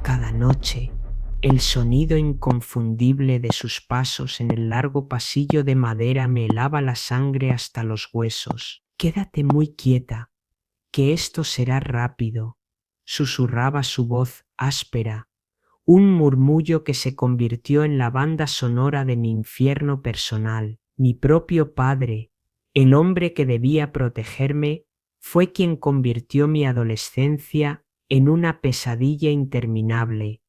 Cada noche, el sonido inconfundible de sus pasos en el largo pasillo de madera me helaba la sangre hasta los huesos. «Quédate muy quieta, que esto será rápido», susurraba su voz áspera, un murmullo que se convirtió en la banda sonora de mi infierno personal. Mi propio padre, el hombre que debía protegerme, fue quien convirtió mi adolescencia en una pesadilla interminable,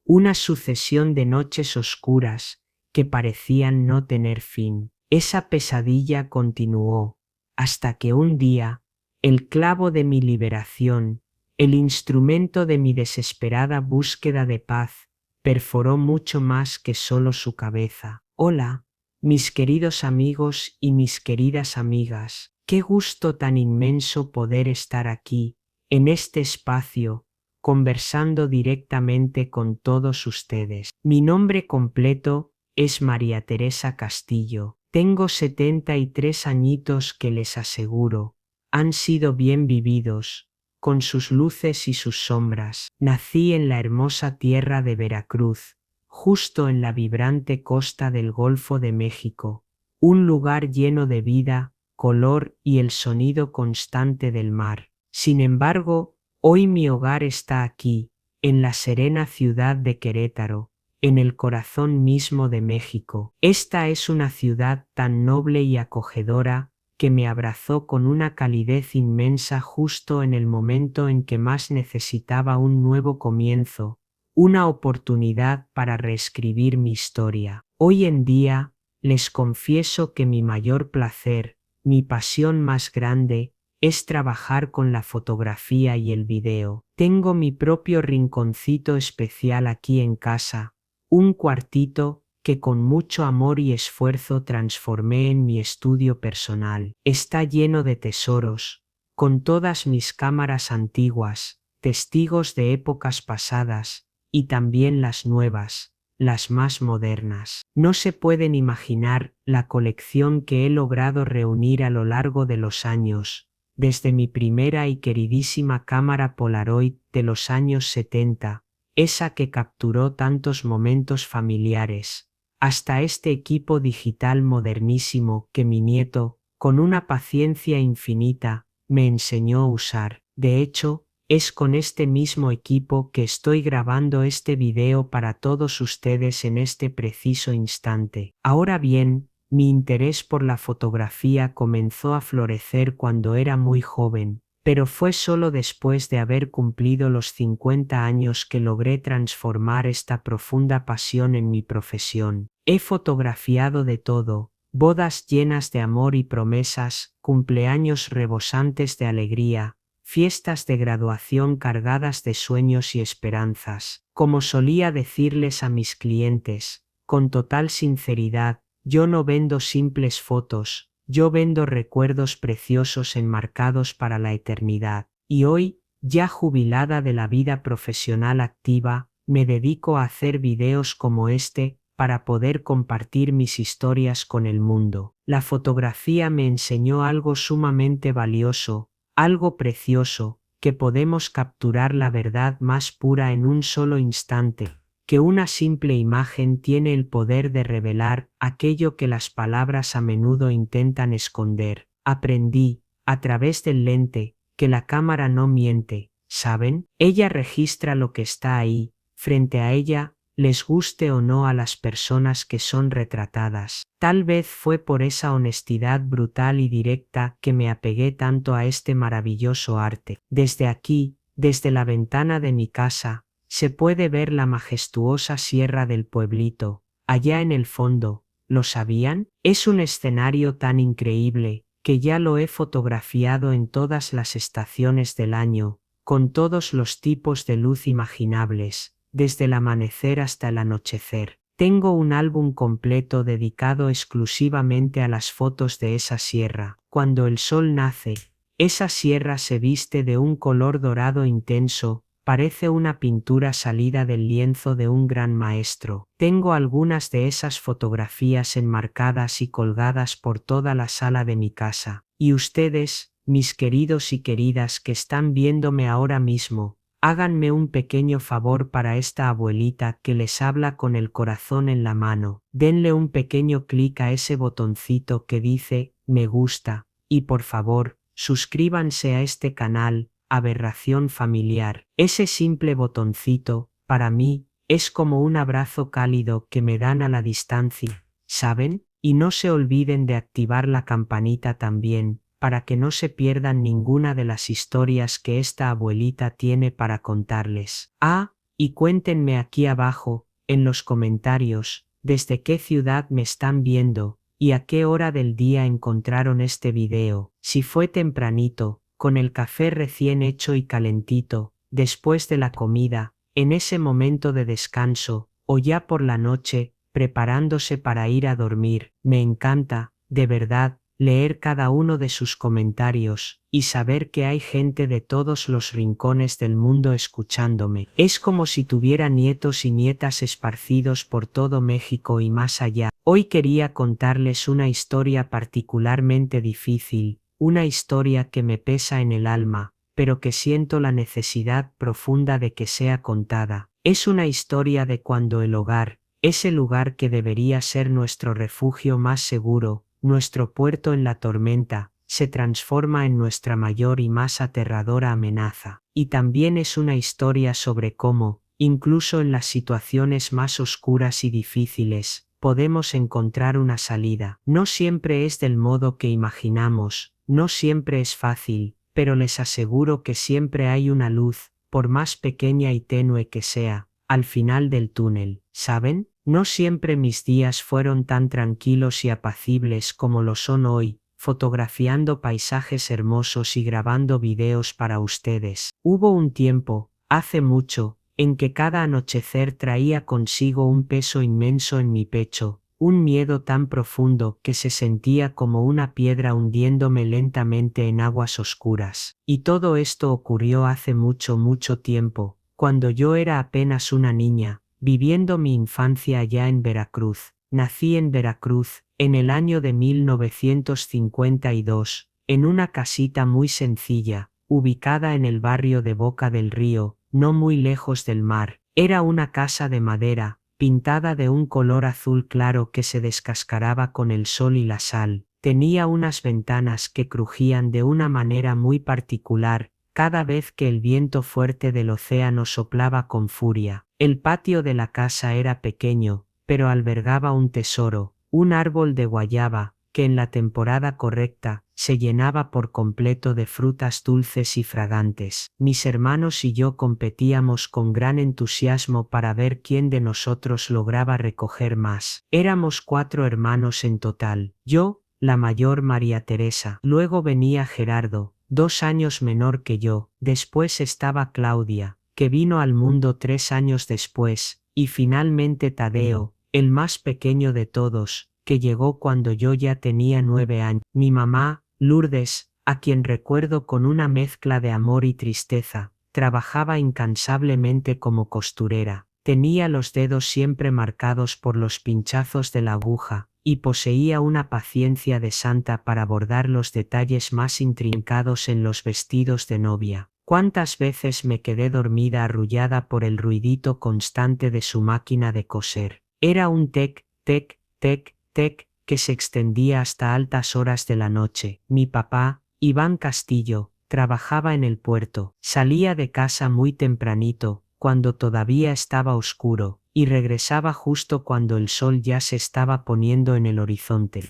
una sucesión de noches oscuras que parecían no tener fin. Esa pesadilla continuó, hasta que un día, el clavo de mi liberación, el instrumento de mi desesperada búsqueda de paz, perforó mucho más que solo su cabeza. «Hola, mis queridos amigos y mis queridas amigas, qué gusto tan inmenso poder estar aquí, en este espacio, conversando directamente con todos ustedes. Mi nombre completo es María Teresa Castillo. Tengo 73 añitos que les aseguro, han sido bien vividos, con sus luces y sus sombras. Nací en la hermosa tierra de Veracruz, justo en la vibrante costa del Golfo de México, un lugar lleno de vida, color y el sonido constante del mar. Sin embargo, hoy mi hogar está aquí, en la serena ciudad de Querétaro, en el corazón mismo de México. Esta es una ciudad tan noble y acogedora que me abrazó con una calidez inmensa justo en el momento en que más necesitaba un nuevo comienzo, una oportunidad para reescribir mi historia. Hoy en día, les confieso que mi mayor placer, mi pasión más grande, es trabajar con la fotografía y el video. Tengo mi propio rinconcito especial aquí en casa, un cuartito que con mucho amor y esfuerzo transformé en mi estudio personal. Está lleno de tesoros, con todas mis cámaras antiguas, testigos de épocas pasadas, y también las nuevas, las más modernas. No se pueden imaginar la colección que he logrado reunir a lo largo de los años, desde mi primera y queridísima cámara Polaroid de los años 70, esa que capturó tantos momentos familiares, hasta este equipo digital modernísimo que mi nieto, con una paciencia infinita, me enseñó a usar. De hecho, es con este mismo equipo que estoy grabando este video para todos ustedes en este preciso instante. Ahora bien, mi interés por la fotografía comenzó a florecer cuando era muy joven, pero fue solo después de haber cumplido los 50 años que logré transformar esta profunda pasión en mi profesión. He fotografiado de todo: bodas llenas de amor y promesas, cumpleaños rebosantes de alegría, fiestas de graduación cargadas de sueños y esperanzas. Como solía decirles a mis clientes, con total sinceridad, yo no vendo simples fotos, yo vendo recuerdos preciosos enmarcados para la eternidad. Y hoy, ya jubilada de la vida profesional activa, me dedico a hacer videos como este, para poder compartir mis historias con el mundo. La fotografía me enseñó algo sumamente valioso, algo precioso, que podemos capturar la verdad más pura en un solo instante, que una simple imagen tiene el poder de revelar aquello que las palabras a menudo intentan esconder. Aprendí, a través del lente, que la cámara no miente, ¿saben? Ella registra lo que está ahí, frente a ella, les guste o no a las personas que son retratadas. Tal vez fue por esa honestidad brutal y directa que me apegué tanto a este maravilloso arte. Desde aquí, desde la ventana de mi casa, se puede ver la majestuosa sierra del pueblito, allá en el fondo. ¿Lo sabían? Es un escenario tan increíble, que ya lo he fotografiado en todas las estaciones del año, con todos los tipos de luz imaginables, desde el amanecer hasta el anochecer. Tengo un álbum completo dedicado exclusivamente a las fotos de esa sierra. Cuando el sol nace, esa sierra se viste de un color dorado intenso, parece una pintura salida del lienzo de un gran maestro. Tengo algunas de esas fotografías enmarcadas y colgadas por toda la sala de mi casa. Y ustedes, mis queridos y queridas que están viéndome ahora mismo, Háganme un pequeño favor para esta abuelita que les habla con el corazón en la mano. Denle un pequeño clic a ese botoncito que dice me gusta y por favor, suscríbanse a este canal, Aberración Familiar. Ese simple botoncito, para mí, es como un abrazo cálido que me dan a la distancia, ¿saben? Y no se olviden de activar la campanita también, para que no se pierdan ninguna de las historias que esta abuelita tiene para contarles. Ah, y cuéntenme aquí abajo, en los comentarios, desde qué ciudad me están viendo, y a qué hora del día encontraron este video. Si fue tempranito, con el café recién hecho y calentito, después de la comida, en ese momento de descanso, o ya por la noche, preparándose para ir a dormir. Me encanta, de verdad, leer cada uno de sus comentarios, y saber que hay gente de todos los rincones del mundo escuchándome. Es como si tuviera nietos y nietas esparcidos por todo México y más allá. Hoy quería contarles una historia particularmente difícil, una historia que me pesa en el alma, pero que siento la necesidad profunda de que sea contada. Es una historia de cuando el hogar, ese lugar que debería ser nuestro refugio más seguro, nuestro puerto en la tormenta, se transforma en nuestra mayor y más aterradora amenaza. Y también es una historia sobre cómo, incluso en las situaciones más oscuras y difíciles, podemos encontrar una salida. No siempre es del modo que imaginamos, no siempre es fácil, pero les aseguro que siempre hay una luz, por más pequeña y tenue que sea, al final del túnel, ¿saben? No siempre mis días fueron tan tranquilos y apacibles como lo son hoy, fotografiando paisajes hermosos y grabando videos para ustedes. Hubo un tiempo, hace mucho, en que cada anochecer traía consigo un peso inmenso en mi pecho, un miedo tan profundo que se sentía como una piedra hundiéndome lentamente en aguas oscuras. Y todo esto ocurrió hace mucho, mucho tiempo, cuando yo era apenas una niña, viviendo mi infancia allá en Veracruz. Nací en Veracruz, en el año de 1952, en una casita muy sencilla, ubicada en el barrio de Boca del Río, no muy lejos del mar. Era una casa de madera, pintada de un color azul claro que se descascaraba con el sol y la sal. Tenía unas ventanas que crujían de una manera muy particular, cada vez que el viento fuerte del océano soplaba con furia. El patio de la casa era pequeño, pero albergaba un tesoro, un árbol de guayaba, que en la temporada correcta, se llenaba por completo de frutas dulces y fragantes. Mis hermanos y yo competíamos con gran entusiasmo para ver quién de nosotros lograba recoger más. Éramos 4 hermanos en total. Yo, la mayor María Teresa. Luego venía Gerardo, 2 años menor que yo. Después estaba Claudia, que vino al mundo 3 años después, y finalmente Tadeo, el más pequeño de todos, que llegó cuando yo ya tenía 9 años. Mi mamá, Lourdes, a quien recuerdo con una mezcla de amor y tristeza, trabajaba incansablemente como costurera. Tenía los dedos siempre marcados por los pinchazos de la aguja, y poseía una paciencia de santa para bordar los detalles más intrincados en los vestidos de novia. ¿Cuántas veces me quedé dormida arrullada por el ruidito constante de su máquina de coser? Era un tec, tec, tec, tec, que se extendía hasta altas horas de la noche. Mi papá, Iván Castillo, trabajaba en el puerto. Salía de casa muy tempranito, cuando todavía estaba oscuro, y regresaba justo cuando el sol ya se estaba poniendo en el horizonte.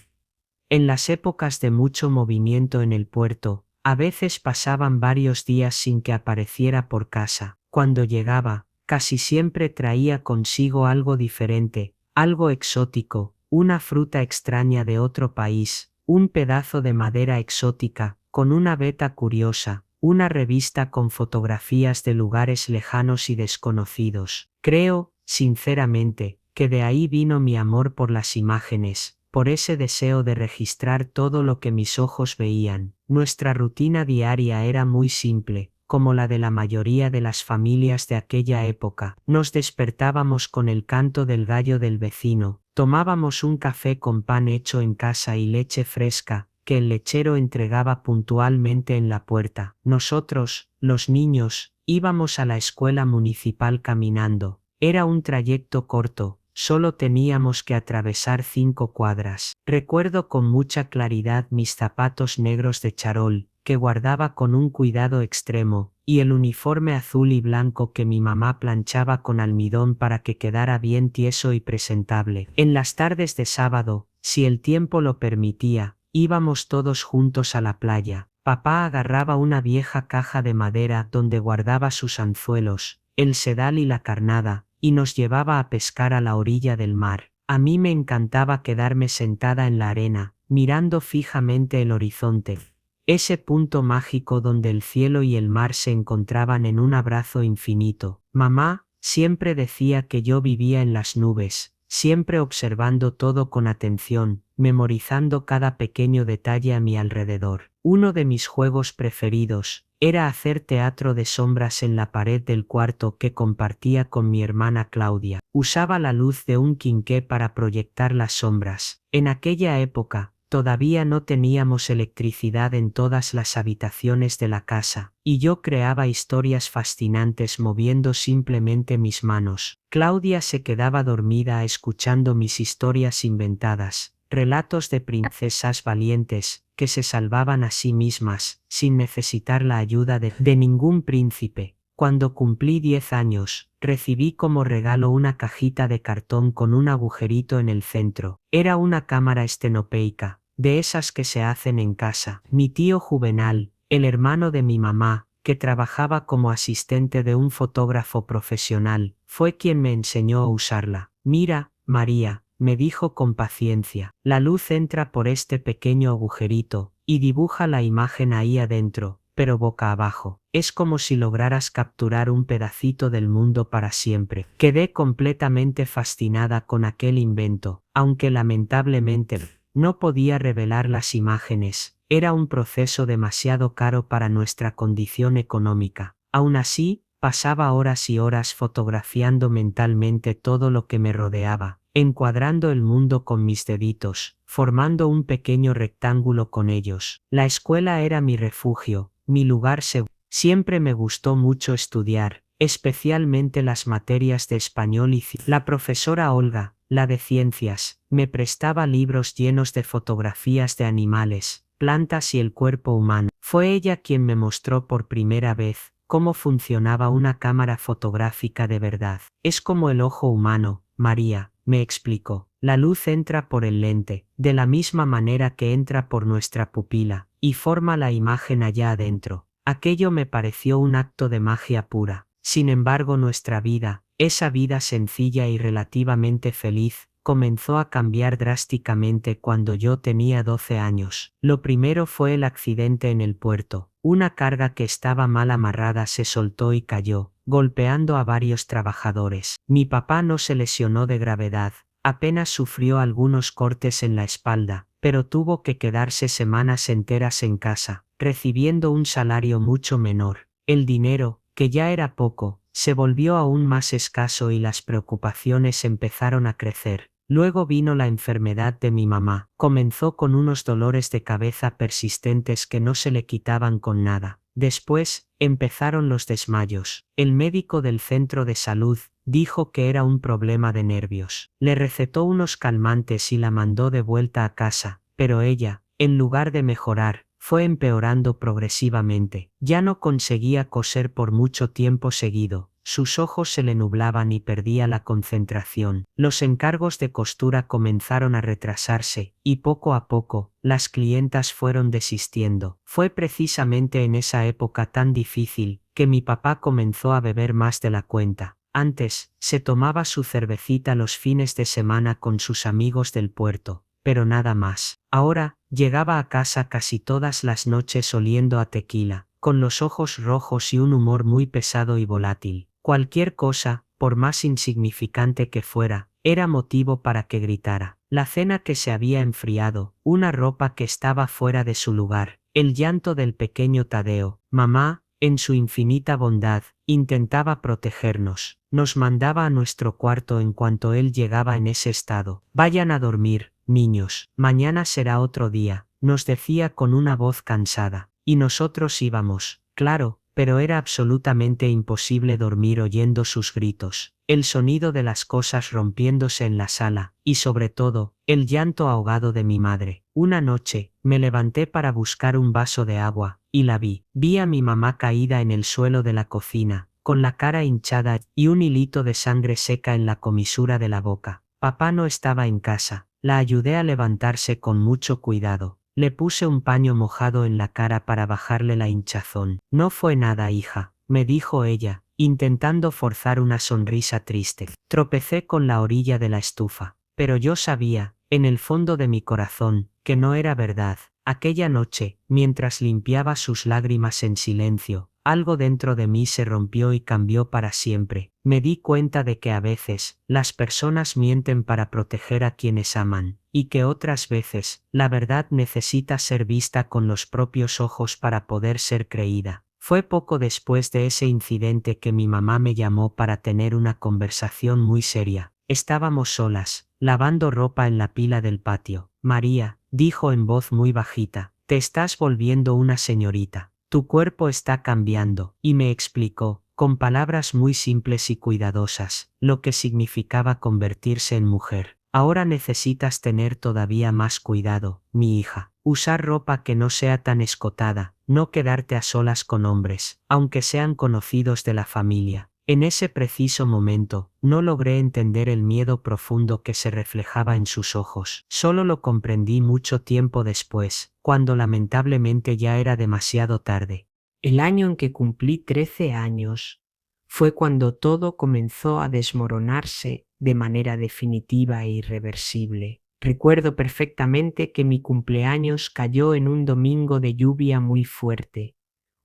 En las épocas de mucho movimiento en el puerto, a veces pasaban varios días sin que apareciera por casa. Cuando llegaba, casi siempre traía consigo algo diferente, algo exótico, una fruta extraña de otro país, un pedazo de madera exótica, con una veta curiosa, una revista con fotografías de lugares lejanos y desconocidos. Creo, sinceramente, que de ahí vino mi amor por las imágenes, por ese deseo de registrar todo lo que mis ojos veían. Nuestra rutina diaria era muy simple, como la de la mayoría de las familias de aquella época. Nos despertábamos con el canto del gallo del vecino, tomábamos un café con pan hecho en casa y leche fresca, que el lechero entregaba puntualmente en la puerta. Nosotros, los niños, Íbamos a la escuela municipal caminando. Era un trayecto corto, solo teníamos que atravesar 5 cuadras. Recuerdo con mucha claridad mis zapatos negros de charol, que guardaba con un cuidado extremo, y el uniforme azul y blanco que mi mamá planchaba con almidón para que quedara bien tieso y presentable. En las tardes de sábado, si el tiempo lo permitía, íbamos todos juntos a la playa. Papá agarraba una vieja caja de madera donde guardaba sus anzuelos, el sedal y la carnada, y nos llevaba a pescar a la orilla del mar. A mí me encantaba quedarme sentada en la arena, mirando fijamente el horizonte. Ese punto mágico donde el cielo y el mar se encontraban en un abrazo infinito. Mamá siempre decía que yo vivía en las nubes, siempre observando todo con atención, memorizando cada pequeño detalle a mi alrededor. Uno de mis juegos preferidos era hacer teatro de sombras en la pared del cuarto que compartía con mi hermana Claudia. Usaba la luz de un quinqué para proyectar las sombras. En aquella época, todavía no teníamos electricidad en todas las habitaciones de la casa, y yo creaba historias fascinantes moviendo simplemente mis manos. Claudia se quedaba dormida escuchando mis historias inventadas, relatos de princesas valientes, que se salvaban a sí mismas, sin necesitar la ayuda de ningún príncipe. Cuando cumplí 10 años, recibí como regalo una cajita de cartón con un agujerito en el centro. Era una cámara estenopeica, de esas que se hacen en casa. Mi tío Juvenal, el hermano de mi mamá, que trabajaba como asistente de un fotógrafo profesional, fue quien me enseñó a usarla. Mira, María, me dijo con paciencia, la luz entra por este pequeño agujerito, y dibuja la imagen ahí adentro, pero boca abajo. Es como si lograras capturar un pedacito del mundo para siempre. Quedé completamente fascinada con aquel invento, aunque lamentablemente no podía revelar las imágenes. Era un proceso demasiado caro para nuestra condición económica. Aún así, pasaba horas y horas fotografiando mentalmente todo lo que me rodeaba, encuadrando el mundo con mis deditos, formando un pequeño rectángulo con ellos. La escuela era mi refugio, mi lugar seguro. Siempre me gustó mucho estudiar, especialmente las materias de español y ciencias. La profesora Olga, la de ciencias, me prestaba libros llenos de fotografías de animales, plantas y el cuerpo humano. Fue ella quien me mostró por primera vez cómo funcionaba una cámara fotográfica de verdad. Es como el ojo humano, María, me explicó. La luz entra por el lente, de la misma manera que entra por nuestra pupila, y forma la imagen allá adentro. Aquello me pareció un acto de magia pura. Sin embargo, nuestra vida, esa vida sencilla y relativamente feliz, comenzó a cambiar drásticamente cuando yo tenía 12 años. Lo primero fue el accidente en el puerto. Una carga que estaba mal amarrada se soltó y cayó, golpeando a varios trabajadores. Mi papá no se lesionó de gravedad, apenas sufrió algunos cortes en la espalda, pero tuvo que quedarse semanas enteras en casa, recibiendo un salario mucho menor. El dinero, que ya era poco, se volvió aún más escaso y las preocupaciones empezaron a crecer. Luego vino la enfermedad de mi mamá. Comenzó con unos dolores de cabeza persistentes que no se le quitaban con nada. Después, empezaron los desmayos. El médico del centro de salud dijo que era un problema de nervios. Le recetó unos calmantes y la mandó de vuelta a casa, pero ella, en lugar de mejorar, fue empeorando progresivamente. Ya no conseguía coser por mucho tiempo seguido. Sus ojos se le nublaban y perdía la concentración. Los encargos de costura comenzaron a retrasarse, y poco a poco, las clientas fueron desistiendo. Fue precisamente en esa época tan difícil, que mi papá comenzó a beber más de la cuenta. Antes, se tomaba su cervecita los fines de semana con sus amigos del puerto, pero nada más. Ahora, llegaba a casa casi todas las noches oliendo a tequila, con los ojos rojos y un humor muy pesado y volátil. Cualquier cosa, por más insignificante que fuera, era motivo para que gritara. La cena que se había enfriado, una ropa que estaba fuera de su lugar, el llanto del pequeño Tadeo. Mamá, en su infinita bondad, intentaba protegernos. Nos mandaba a nuestro cuarto en cuanto él llegaba en ese estado. Vayan a dormir, niños, mañana será otro día, nos decía con una voz cansada. Y nosotros íbamos, claro, pero era absolutamente imposible dormir oyendo sus gritos, el sonido de las cosas rompiéndose en la sala, y sobre todo, el llanto ahogado de mi madre. Una noche, me levanté para buscar un vaso de agua, y la vi. Vi a mi mamá caída en el suelo de la cocina, con la cara hinchada y un hilito de sangre seca en la comisura de la boca. Papá no estaba en casa. La ayudé a levantarse con mucho cuidado. Le puse un paño mojado en la cara para bajarle la hinchazón. No fue nada, hija, me dijo ella, intentando forzar una sonrisa triste. Tropecé con la orilla de la estufa, pero yo sabía, en el fondo de mi corazón, que no era verdad. Aquella noche, mientras limpiaba sus lágrimas en silencio, algo dentro de mí se rompió y cambió para siempre. Me di cuenta de que a veces, las personas mienten para proteger a quienes aman, y que otras veces, la verdad necesita ser vista con los propios ojos para poder ser creída. Fue poco después de ese incidente que mi mamá me llamó para tener una conversación muy seria. Estábamos solas, lavando ropa en la pila del patio. María, dijo en voz muy bajita, te estás volviendo una señorita. Tu cuerpo está cambiando, y me explicó, con palabras muy simples y cuidadosas, lo que significaba convertirse en mujer. Ahora necesitas tener todavía más cuidado, mi hija. Usar ropa que no sea tan escotada, no quedarte a solas con hombres, aunque sean conocidos de la familia. En ese preciso momento, no logré entender el miedo profundo que se reflejaba en sus ojos. Solo lo comprendí mucho tiempo después, cuando lamentablemente ya era demasiado tarde. El año en que cumplí 13 años fue cuando todo comenzó a desmoronarse de manera definitiva e irreversible. Recuerdo perfectamente que mi cumpleaños cayó en un domingo de lluvia muy fuerte.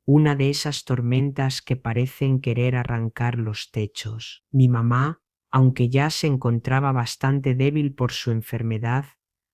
Una de esas tormentas que parecen querer arrancar los techos. Mi mamá, aunque ya se encontraba bastante débil por su enfermedad,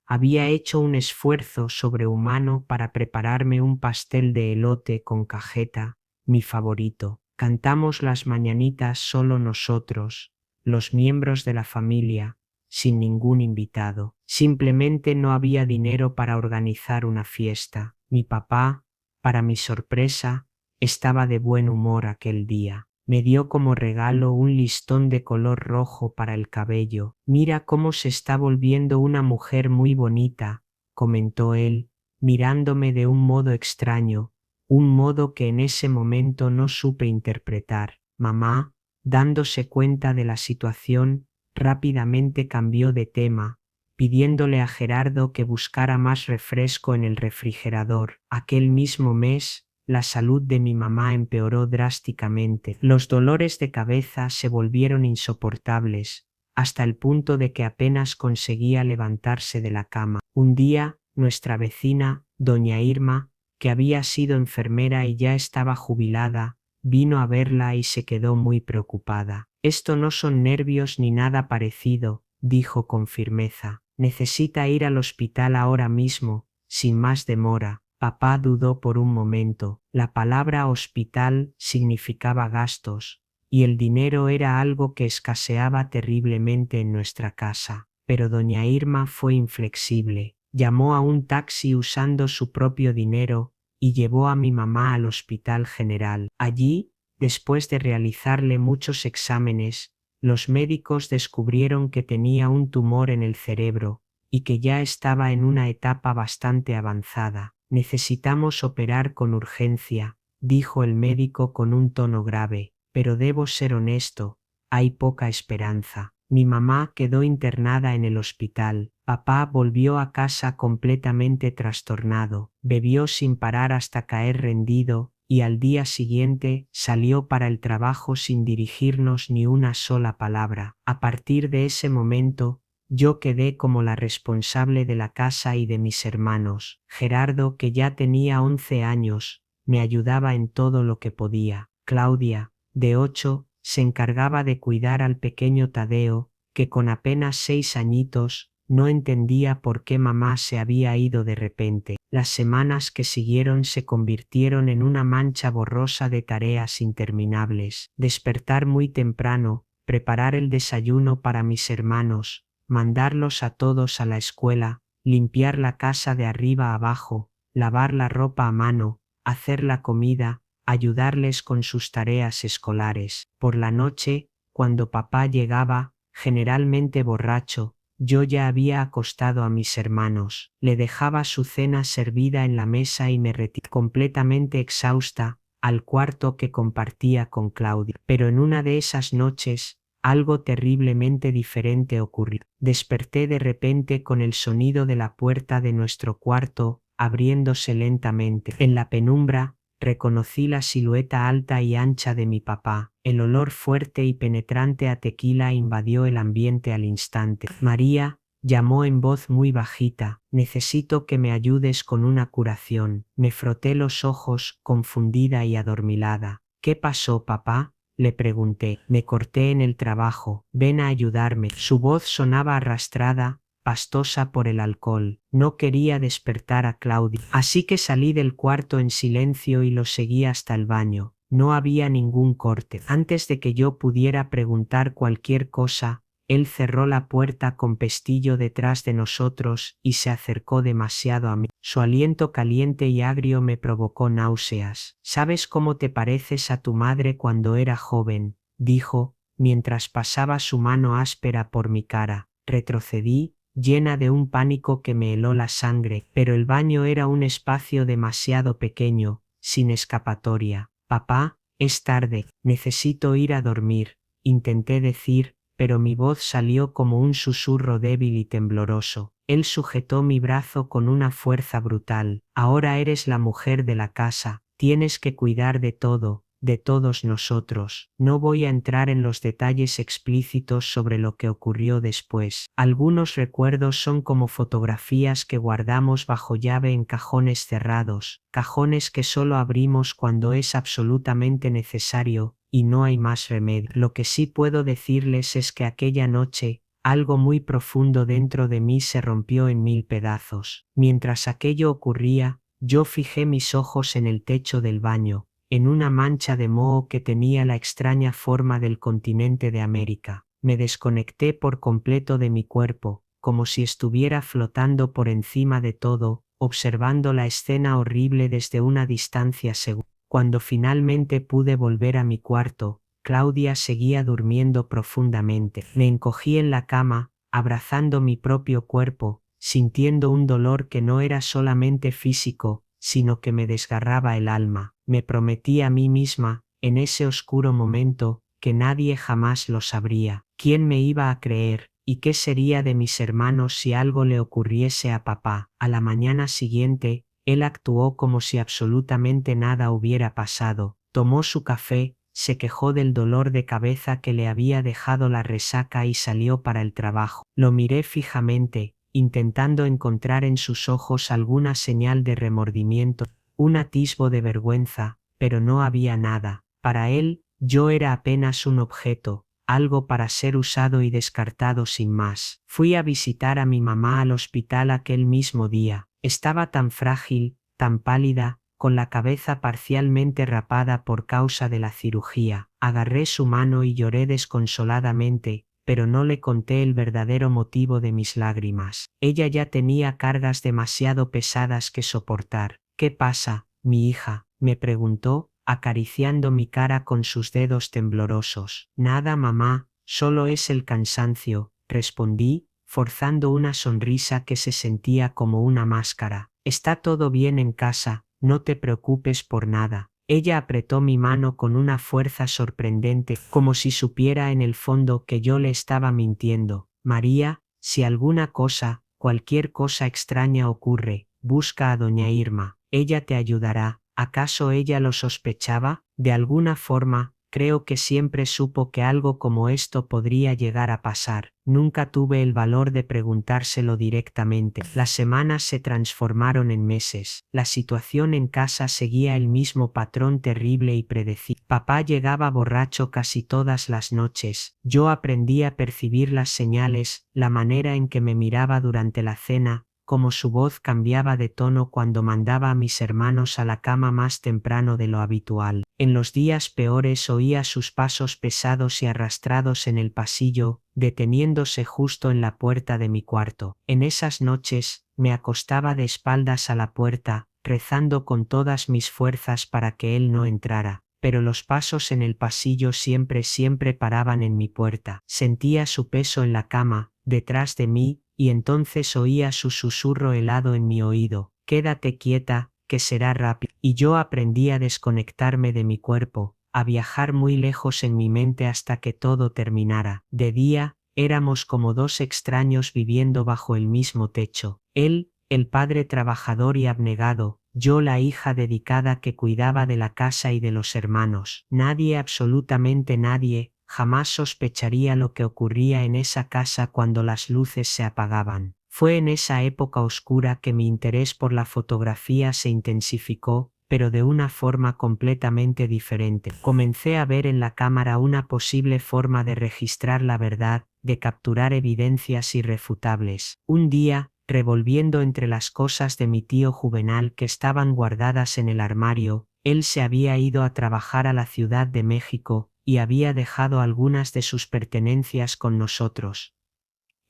había hecho un esfuerzo sobrehumano para prepararme un pastel de elote con cajeta, mi favorito. Cantamos las mañanitas solo nosotros, los miembros de la familia, sin ningún invitado. Simplemente no había dinero para organizar una fiesta. Mi papá, para mi sorpresa, estaba de buen humor aquel día. Me dio como regalo un listón de color rojo para el cabello. Mira cómo se está volviendo una mujer muy bonita, comentó él, mirándome de un modo extraño, un modo que en ese momento no supe interpretar. Mamá, dándose cuenta de la situación, rápidamente cambió de tema, pidiéndole a Gerardo que buscara más refresco en el refrigerador. Aquel mismo mes, la salud de mi mamá empeoró drásticamente. Los dolores de cabeza se volvieron insoportables, hasta el punto de que apenas conseguía levantarse de la cama. Un día, nuestra vecina, doña Irma, que había sido enfermera y ya estaba jubilada, vino a verla y se quedó muy preocupada. Esto no son nervios ni nada parecido, dijo con firmeza. Necesita ir al hospital ahora mismo, sin más demora. Papá dudó por un momento. La palabra hospital significaba gastos, y el dinero era algo que escaseaba terriblemente en nuestra casa. Pero doña Irma fue inflexible. Llamó a un taxi usando su propio dinero y llevó a mi mamá al Hospital General. Allí, después de realizarle muchos exámenes, los médicos descubrieron que tenía un tumor en el cerebro y que ya estaba en una etapa bastante avanzada. Necesitamos operar con urgencia, dijo el médico con un tono grave, pero debo ser honesto, hay poca esperanza. Mi mamá quedó internada en el hospital. Papá volvió a casa completamente trastornado, bebió sin parar hasta caer rendido, y al día siguiente salió para el trabajo sin dirigirnos ni una sola palabra. A partir de ese momento, yo quedé como la responsable de la casa y de mis hermanos. Gerardo, que ya tenía 11 años, me ayudaba en todo lo que podía. Claudia, de 8, se encargaba de cuidar al pequeño Tadeo, que con apenas 6 añitos, no entendía por qué mamá se había ido de repente. Las semanas que siguieron se convirtieron en una mancha borrosa de tareas interminables. Despertar muy temprano, preparar el desayuno para mis hermanos, mandarlos a todos a la escuela, limpiar la casa de arriba abajo, lavar la ropa a mano, hacer la comida, ayudarles con sus tareas escolares. Por la noche, cuando papá llegaba, generalmente borracho, yo ya había acostado a mis hermanos. Le dejaba su cena servida en la mesa y me retiré completamente exhausta al cuarto que compartía con Claudia. Pero en una de esas noches, algo terriblemente diferente ocurrió. Desperté de repente con el sonido de la puerta de nuestro cuarto abriéndose lentamente. En la penumbra, reconocí la silueta alta y ancha de mi papá. El olor fuerte y penetrante a tequila invadió el ambiente al instante. María, llamó en voz muy bajita, necesito que me ayudes con una curación. Me froté los ojos, confundida y adormilada. ¿Qué pasó, papá? Le pregunté. Me corté en el trabajo. Ven a ayudarme. Su voz sonaba arrastrada, pastosa por el alcohol. No quería despertar a Claudia. Así que salí del cuarto en silencio y lo seguí hasta el baño. No había ningún corte. Antes de que yo pudiera preguntar cualquier cosa, él cerró la puerta con pestillo detrás de nosotros y se acercó demasiado a mí. Su aliento caliente y agrio me provocó náuseas. ¿Sabes cómo te pareces a tu madre cuando era joven?, dijo, mientras pasaba su mano áspera por mi cara. Retrocedí, llena de un pánico que me heló la sangre, pero el baño era un espacio demasiado pequeño, sin escapatoria. Papá, es tarde, necesito ir a dormir, intenté decir, pero mi voz salió como un susurro débil y tembloroso. Él sujetó mi brazo con una fuerza brutal. Ahora eres la mujer de la casa, tienes que cuidar de todo, de todos nosotros. No voy a entrar en los detalles explícitos sobre lo que ocurrió después. Algunos recuerdos son como fotografías que guardamos bajo llave en cajones cerrados, cajones que solo abrimos cuando es absolutamente necesario, y no hay más remedio. Lo que sí puedo decirles es que aquella noche, algo muy profundo dentro de mí se rompió en 1000 pedazos. Mientras aquello ocurría, yo fijé mis ojos en el techo del baño, en una mancha de moho que tenía la extraña forma del continente de América. Me desconecté por completo de mi cuerpo, como si estuviera flotando por encima de todo, observando la escena horrible desde una distancia segura. Cuando finalmente pude volver a mi cuarto, Claudia seguía durmiendo profundamente. Me encogí en la cama, abrazando mi propio cuerpo, sintiendo un dolor que no era solamente físico, sino que me desgarraba el alma. Me prometí a mí misma, en ese oscuro momento, que nadie jamás lo sabría. ¿Quién me iba a creer? ¿Y qué sería de mis hermanos si algo le ocurriese a papá? A la mañana siguiente, él actuó como si absolutamente nada hubiera pasado. Tomó su café, se quejó del dolor de cabeza que le había dejado la resaca y salió para el trabajo. Lo miré fijamente, intentando encontrar en sus ojos alguna señal de remordimiento, un atisbo de vergüenza, pero no había nada. Para él, yo era apenas un objeto, algo para ser usado y descartado sin más. Fui a visitar a mi mamá al hospital aquel mismo día. Estaba tan frágil, tan pálida, con la cabeza parcialmente rapada por causa de la cirugía. Agarré su mano y lloré desconsoladamente, pero no le conté el verdadero motivo de mis lágrimas. Ella ya tenía cargas demasiado pesadas que soportar. ¿Qué pasa, mi hija?, me preguntó, acariciando mi cara con sus dedos temblorosos. Nada, mamá, solo es el cansancio, respondí, forzando una sonrisa que se sentía como una máscara. Está todo bien en casa, no te preocupes por nada. Ella apretó mi mano con una fuerza sorprendente, como si supiera en el fondo que yo le estaba mintiendo. María, si alguna cosa, cualquier cosa extraña ocurre, busca a doña Irma. Ella te ayudará. ¿Acaso ella lo sospechaba? De alguna forma, creo que siempre supo que algo como esto podría llegar a pasar. Nunca tuve el valor de preguntárselo directamente. Las semanas se transformaron en meses. La situación en casa seguía el mismo patrón terrible y predecible. Papá llegaba borracho casi todas las noches. Yo aprendí a percibir las señales, la manera en que me miraba durante la cena, como su voz cambiaba de tono cuando mandaba a mis hermanos a la cama más temprano de lo habitual. En los días peores oía sus pasos pesados y arrastrados en el pasillo, deteniéndose justo en la puerta de mi cuarto. En esas noches, me acostaba de espaldas a la puerta, rezando con todas mis fuerzas para que él no entrara. Pero los pasos en el pasillo siempre paraban en mi puerta. Sentía su peso en la cama, detrás de mí, y entonces oía su susurro helado en mi oído: quédate quieta, que será rápido. Y yo aprendí a desconectarme de mi cuerpo, a viajar muy lejos en mi mente hasta que todo terminara. De día, éramos como dos extraños viviendo bajo el mismo techo. Él, el padre trabajador y abnegado, yo la hija dedicada que cuidaba de la casa y de los hermanos. Nadie, absolutamente nadie, jamás sospecharía lo que ocurría en esa casa cuando las luces se apagaban. Fue en esa época oscura que mi interés por la fotografía se intensificó, pero de una forma completamente diferente. Comencé a ver en la cámara una posible forma de registrar la verdad, de capturar evidencias irrefutables. Un día, revolviendo entre las cosas de mi tío Juvenal que estaban guardadas en el armario, él se había ido a trabajar a la Ciudad de México, y había dejado algunas de sus pertenencias con nosotros.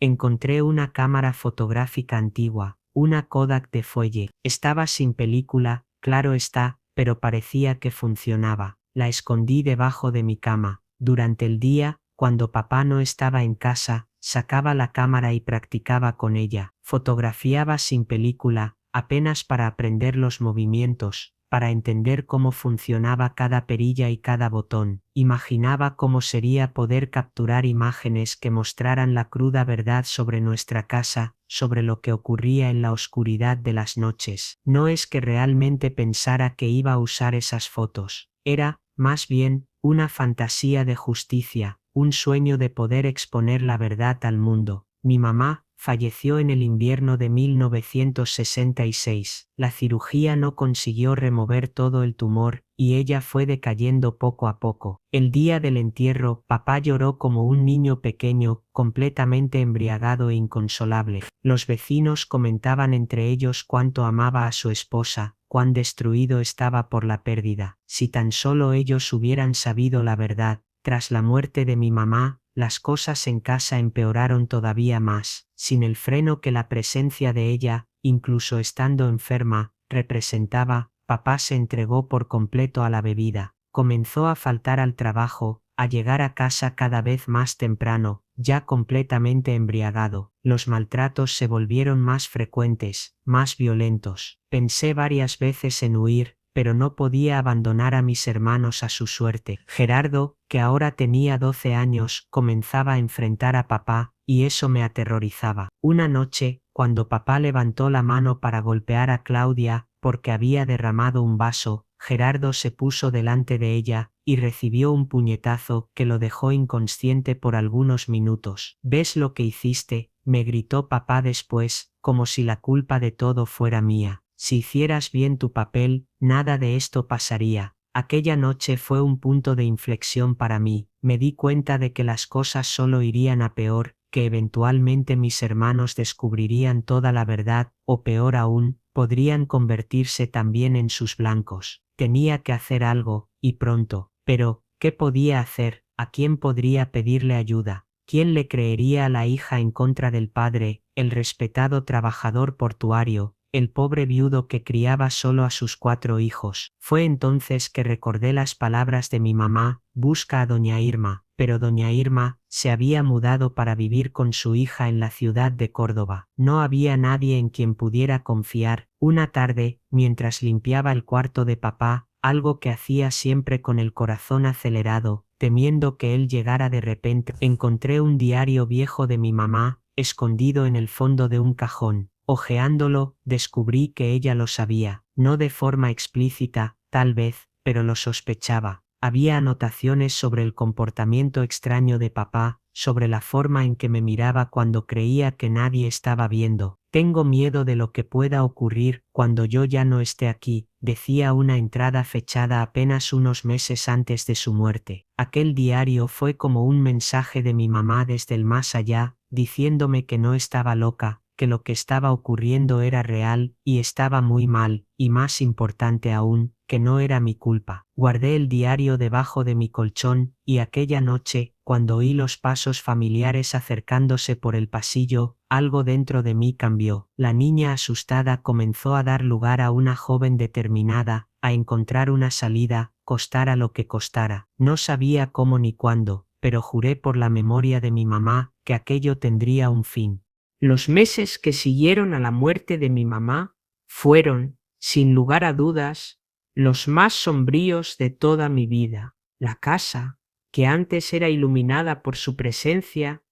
Encontré una cámara fotográfica antigua, una Kodak de fuelle. Estaba sin película, claro está, pero parecía que funcionaba. La escondí debajo de mi cama. Durante el día, cuando papá no estaba en casa, sacaba la cámara y practicaba con ella. Fotografiaba sin película, apenas para aprender los movimientos, para entender cómo funcionaba cada perilla y cada botón. Imaginaba cómo sería poder capturar imágenes que mostraran la cruda verdad sobre nuestra casa, sobre lo que ocurría en la oscuridad de las noches. No es que realmente pensara que iba a usar esas fotos. Era, más bien, una fantasía de justicia, un sueño de poder exponer la verdad al mundo. Mi mamá falleció en el invierno de 1966. La cirugía no consiguió remover todo el tumor, y ella fue decayendo poco a poco. El día del entierro, papá lloró como un niño pequeño, completamente embriagado e inconsolable. Los vecinos comentaban entre ellos cuánto amaba a su esposa, cuán destruido estaba por la pérdida. Si tan solo ellos hubieran sabido la verdad. Tras la muerte de mi mamá, las cosas en casa empeoraron todavía más, sin el freno que la presencia de ella, incluso estando enferma, representaba. Papá se entregó por completo a la bebida, comenzó a faltar al trabajo, a llegar a casa cada vez más temprano, ya completamente embriagado. Los maltratos se volvieron más frecuentes, más violentos. Pensé varias veces en huir, pero no podía abandonar a mis hermanos a su suerte. Gerardo, que ahora tenía 12 años, comenzaba a enfrentar a papá, y eso me aterrorizaba. Una noche, cuando papá levantó la mano para golpear a Claudia, porque había derramado un vaso, Gerardo se puso delante de ella, y recibió un puñetazo que lo dejó inconsciente por algunos minutos. ¿Ves lo que hiciste?, me gritó papá después, como si la culpa de todo fuera mía. Si hicieras bien tu papel, nada de esto pasaría. Aquella noche fue un punto de inflexión para mí. Me di cuenta de que las cosas solo irían a peor, que eventualmente mis hermanos descubrirían toda la verdad, o peor aún, podrían convertirse también en sus blancos. Tenía que hacer algo, y pronto. Pero, ¿qué podía hacer? ¿A quién podría pedirle ayuda? ¿Quién le creería a la hija en contra del padre, el respetado trabajador portuario, el pobre viudo que criaba solo a sus 4 hijos? Fue entonces que recordé las palabras de mi mamá: busca a doña Irma. Pero doña Irma se había mudado para vivir con su hija en la ciudad de Córdoba. No había nadie en quien pudiera confiar. Una tarde, mientras limpiaba el cuarto de papá, algo que hacía siempre con el corazón acelerado, temiendo que él llegara de repente, encontré un diario viejo de mi mamá, escondido en el fondo de un cajón. Hojeándolo, descubrí que ella lo sabía, no de forma explícita, tal vez, pero lo sospechaba. Había anotaciones sobre el comportamiento extraño de papá, sobre la forma en que me miraba cuando creía que nadie estaba viendo. Tengo miedo de lo que pueda ocurrir cuando yo ya no esté aquí, decía una entrada fechada apenas unos meses antes de su muerte. Aquel diario fue como un mensaje de mi mamá desde el más allá, diciéndome que no estaba loca, que lo que estaba ocurriendo era real, y estaba muy mal, y más importante aún, que no era mi culpa. Guardé el diario debajo de mi colchón, y aquella noche, cuando oí los pasos familiares acercándose por el pasillo, algo dentro de mí cambió. La niña asustada comenzó a dar lugar a una joven determinada a encontrar una salida, costara lo que costara. No sabía cómo ni cuándo, pero juré por la memoria de mi mamá que aquello tendría un fin. Los meses que siguieron a la muerte de mi mamá fueron, sin lugar a dudas, los más sombríos de toda mi vida. La casa, que antes era iluminada por su presencia,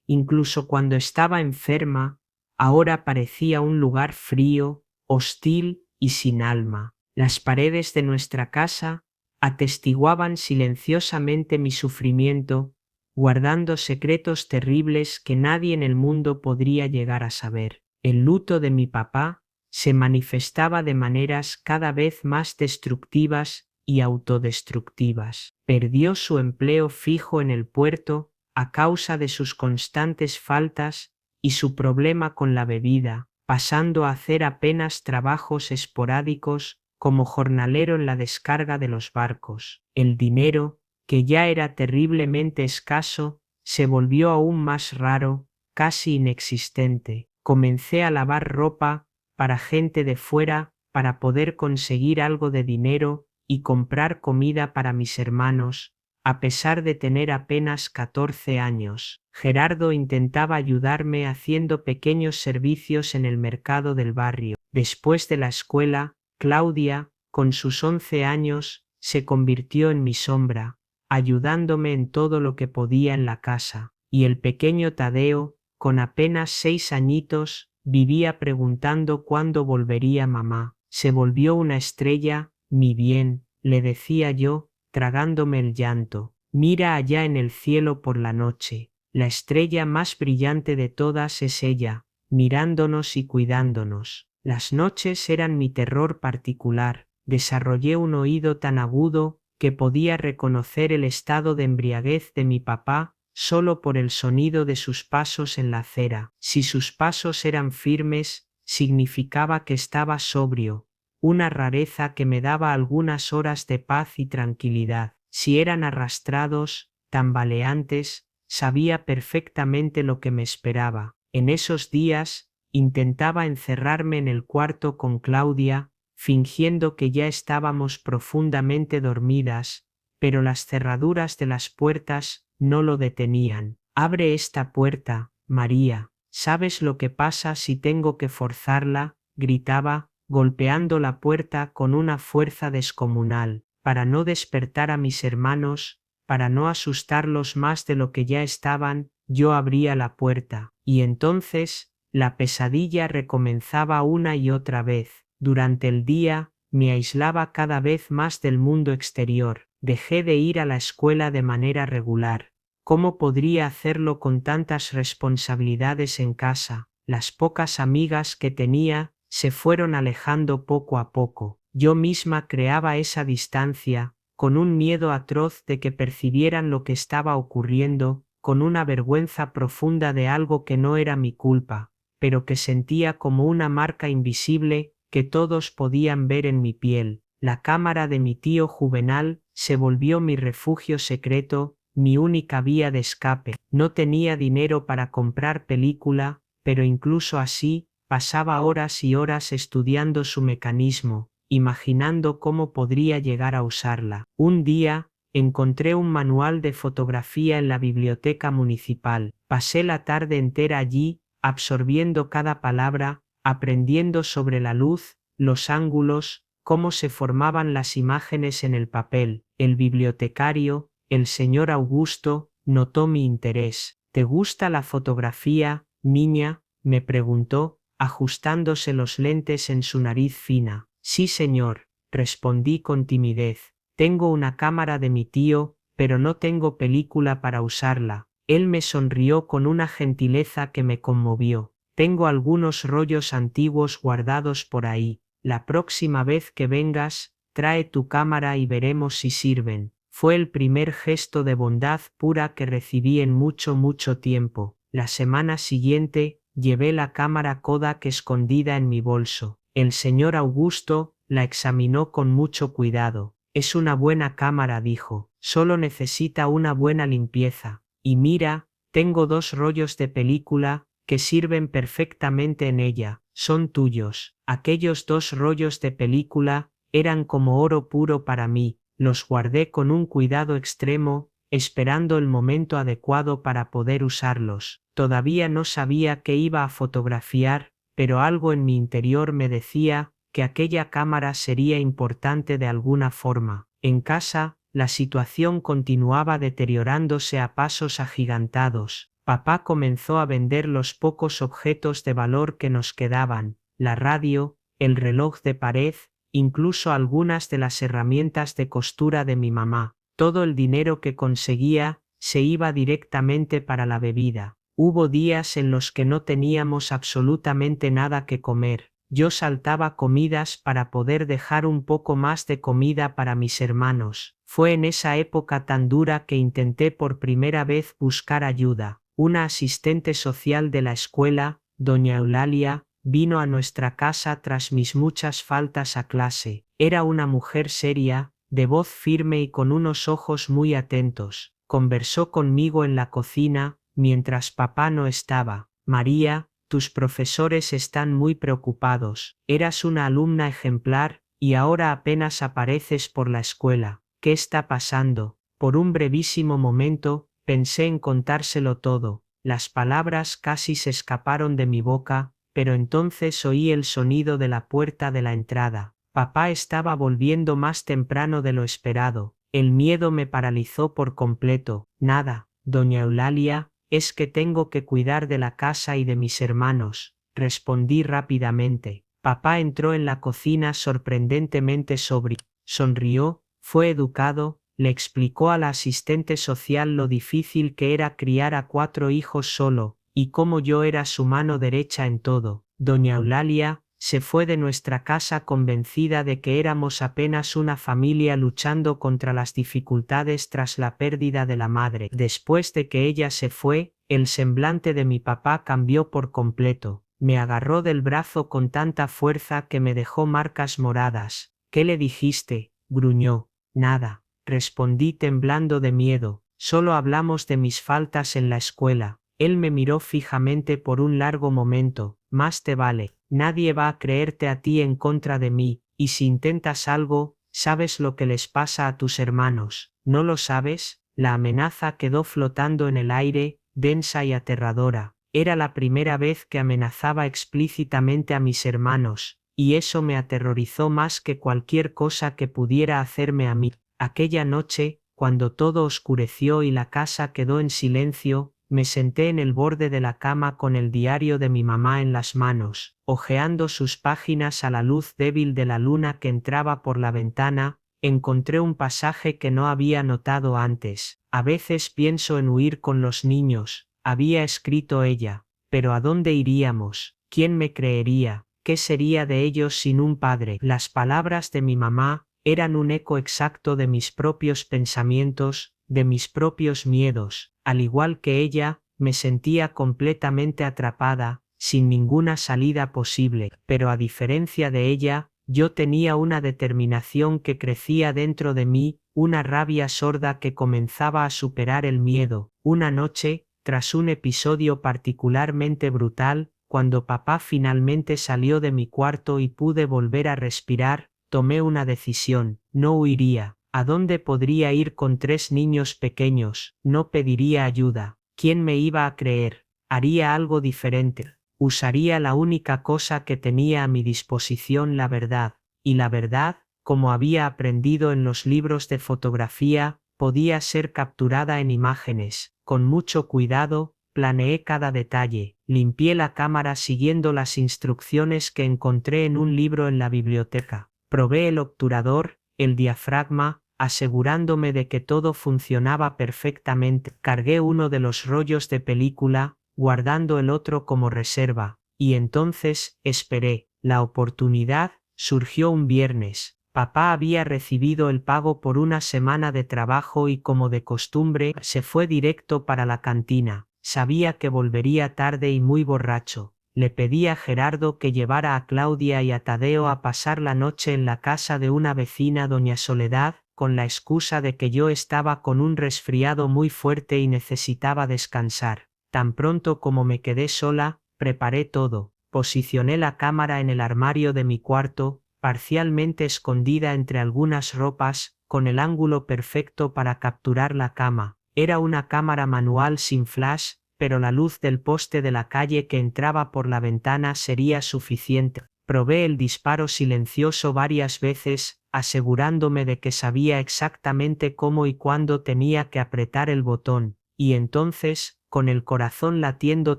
incluso cuando estaba enferma, ahora parecía un lugar frío, hostil y sin alma. Las paredes de nuestra casa atestiguaban silenciosamente mi sufrimiento, guardando secretos terribles que nadie en el mundo podría llegar a saber. El luto de mi papá se manifestaba de maneras cada vez más destructivas y autodestructivas. Perdió su empleo fijo en el puerto a causa de sus constantes faltas y su problema con la bebida, pasando a hacer apenas trabajos esporádicos como jornalero en la descarga de los barcos. El dinero, que ya era terriblemente escaso, se volvió aún más raro, casi inexistente. Comencé a lavar ropa para gente de fuera para poder conseguir algo de dinero y comprar comida para mis hermanos, a pesar de tener apenas 14 años. Gerardo intentaba ayudarme haciendo pequeños servicios en el mercado del barrio. Después de la escuela, Claudia, con sus 11 años, se convirtió en mi sombra, ayudándome en todo lo que podía en la casa, y el pequeño Tadeo, con apenas 6 añitos, vivía preguntando cuándo volvería mamá. Se volvió una estrella, mi bien, le decía yo, tragándome el llanto. Mira allá en el cielo por la noche, la estrella más brillante de todas es ella, mirándonos y cuidándonos. Las noches eran mi terror particular. Desarrollé un oído tan agudo que podía reconocer el estado de embriaguez de mi papá solo por el sonido de sus pasos en la acera. Si sus pasos eran firmes, significaba que estaba sobrio, una rareza que me daba algunas horas de paz y tranquilidad. Si eran arrastrados, tambaleantes, sabía perfectamente lo que me esperaba. En esos días, intentaba encerrarme en el cuarto con Claudia, fingiendo que ya estábamos profundamente dormidas, pero las cerraduras de las puertas no lo detenían. Abre esta puerta, María. ¿Sabes lo que pasa si tengo que forzarla? Gritaba, golpeando la puerta con una fuerza descomunal, para no despertar a mis hermanos, para no asustarlos más de lo que ya estaban. Yo abría la puerta, y entonces la pesadilla recomenzaba una y otra vez. Durante el día, me aislaba cada vez más del mundo exterior. Dejé de ir a la escuela de manera regular. ¿Cómo podría hacerlo con tantas responsabilidades en casa? Las pocas amigas que tenía se fueron alejando poco a poco. Yo misma creaba esa distancia, con un miedo atroz de que percibieran lo que estaba ocurriendo, con una vergüenza profunda de algo que no era mi culpa, pero que sentía como una marca invisible que todos podían ver en mi piel. La cámara de mi tío Juvenal se volvió mi refugio secreto, mi única vía de escape. No tenía dinero para comprar película, pero incluso así, pasaba horas y horas estudiando su mecanismo, imaginando cómo podría llegar a usarla. Un día, encontré un manual de fotografía en la biblioteca municipal. Pasé la tarde entera allí, absorbiendo cada palabra, aprendiendo sobre la luz, los ángulos, cómo se formaban las imágenes en el papel. El bibliotecario, el señor Augusto, notó mi interés. ¿Te gusta la fotografía, niña?, me preguntó, ajustándose los lentes en su nariz fina. Sí, señor, respondí con timidez. Tengo una cámara de mi tío, pero no tengo película para usarla. Él me sonrió con una gentileza que me conmovió. Tengo algunos rollos antiguos guardados por ahí. La próxima vez que vengas, trae tu cámara y veremos si sirven. Fue el primer gesto de bondad pura que recibí en mucho tiempo. La semana siguiente, llevé la cámara Kodak escondida en mi bolso. El señor Augusto la examinó con mucho cuidado. Es una buena cámara, dijo. Solo necesita una buena limpieza. Y mira, tengo 2 rollos de película que sirven perfectamente en ella, son tuyos. Aquellos 2 rollos de película eran como oro puro para mí, los guardé con un cuidado extremo, esperando el momento adecuado para poder usarlos. Todavía no sabía qué iba a fotografiar, pero algo en mi interior me decía que aquella cámara sería importante de alguna forma. En casa, la situación continuaba deteriorándose a pasos agigantados. Papá comenzó a vender los pocos objetos de valor que nos quedaban, la radio, el reloj de pared, incluso algunas de las herramientas de costura de mi mamá. Todo el dinero que conseguía se iba directamente para la bebida. Hubo días en los que no teníamos absolutamente nada que comer. Yo saltaba comidas para poder dejar un poco más de comida para mis hermanos. Fue en esa época tan dura que intenté por primera vez buscar ayuda. Una asistente social de la escuela, doña Eulalia, vino a nuestra casa tras mis muchas faltas a clase. Era una mujer seria, de voz firme y con unos ojos muy atentos. Conversó conmigo en la cocina, mientras papá no estaba. María, tus profesores están muy preocupados. Eras una alumna ejemplar, y ahora apenas apareces por la escuela. ¿Qué está pasando? Por un brevísimo momento, pensé en contárselo todo. Las palabras casi se escaparon de mi boca, pero entonces oí el sonido de la puerta de la entrada. Papá estaba volviendo más temprano de lo esperado. El miedo me paralizó por completo. Nada, doña Eulalia, es que tengo que cuidar de la casa y de mis hermanos, respondí rápidamente. Papá entró en la cocina sorprendentemente sobrio. Sonrió, fue educado, le explicó a la asistente social lo difícil que era criar a 4 hijos solo, y cómo yo era su mano derecha en todo. Doña Eulalia se fue de nuestra casa convencida de que éramos apenas una familia luchando contra las dificultades tras la pérdida de la madre. Después de que ella se fue, el semblante de mi papá cambió por completo. Me agarró del brazo con tanta fuerza que me dejó marcas moradas. ¿Qué le dijiste?, gruñó. Nada, respondí temblando de miedo. Solo hablamos de mis faltas en la escuela. Él me miró fijamente por un largo momento. Más te vale. Nadie va a creerte a ti en contra de mí, y si intentas algo, ¿sabes lo que les pasa a tus hermanos? ¿No lo sabes? La amenaza quedó flotando en el aire, densa y aterradora. Era la primera vez que amenazaba explícitamente a mis hermanos, y eso me aterrorizó más que cualquier cosa que pudiera hacerme a mí. Aquella noche, cuando todo oscureció y la casa quedó en silencio, me senté en el borde de la cama con el diario de mi mamá en las manos, hojeando sus páginas a la luz débil de la luna que entraba por la ventana. Encontré un pasaje que no había notado antes. A veces pienso en huir con los niños, había escrito ella. Pero ¿a dónde iríamos? ¿Quién me creería? ¿Qué sería de ellos sin un padre? Las palabras de mi mamá eran un eco exacto de mis propios pensamientos, de mis propios miedos. Al igual que ella, me sentía completamente atrapada, sin ninguna salida posible, pero a diferencia de ella, yo tenía una determinación que crecía dentro de mí, una rabia sorda que comenzaba a superar el miedo. Una noche, tras un episodio particularmente brutal, cuando papá finalmente salió de mi cuarto y pude volver a respirar, tomé una decisión. No huiría. ¿A dónde podría ir con 3 niños pequeños? No pediría ayuda. ¿Quién me iba a creer? Haría algo diferente. Usaría la única cosa que tenía a mi disposición, la verdad. Y la verdad, como había aprendido en los libros de fotografía, podía ser capturada en imágenes. Con mucho cuidado, planeé cada detalle. Limpié la cámara siguiendo las instrucciones que encontré en un libro en la biblioteca. Probé el obturador, el diafragma, asegurándome de que todo funcionaba perfectamente. Cargué uno de los rollos de película, guardando el otro como reserva, y entonces esperé. La oportunidad surgió un viernes. Papá había recibido el pago por una semana de trabajo y, como de costumbre, se fue directo para la cantina. Sabía que volvería tarde y muy borracho. Le pedí a Gerardo que llevara a Claudia y a Tadeo a pasar la noche en la casa de una vecina, doña Soledad, con la excusa de que yo estaba con un resfriado muy fuerte y necesitaba descansar. Tan pronto como me quedé sola, preparé todo. Posicioné la cámara en el armario de mi cuarto, parcialmente escondida entre algunas ropas, con el ángulo perfecto para capturar la cama. Era una cámara manual sin flash, pero la luz del poste de la calle que entraba por la ventana sería suficiente. Probé el disparo silencioso varias veces, asegurándome de que sabía exactamente cómo y cuándo tenía que apretar el botón, y entonces, con el corazón latiendo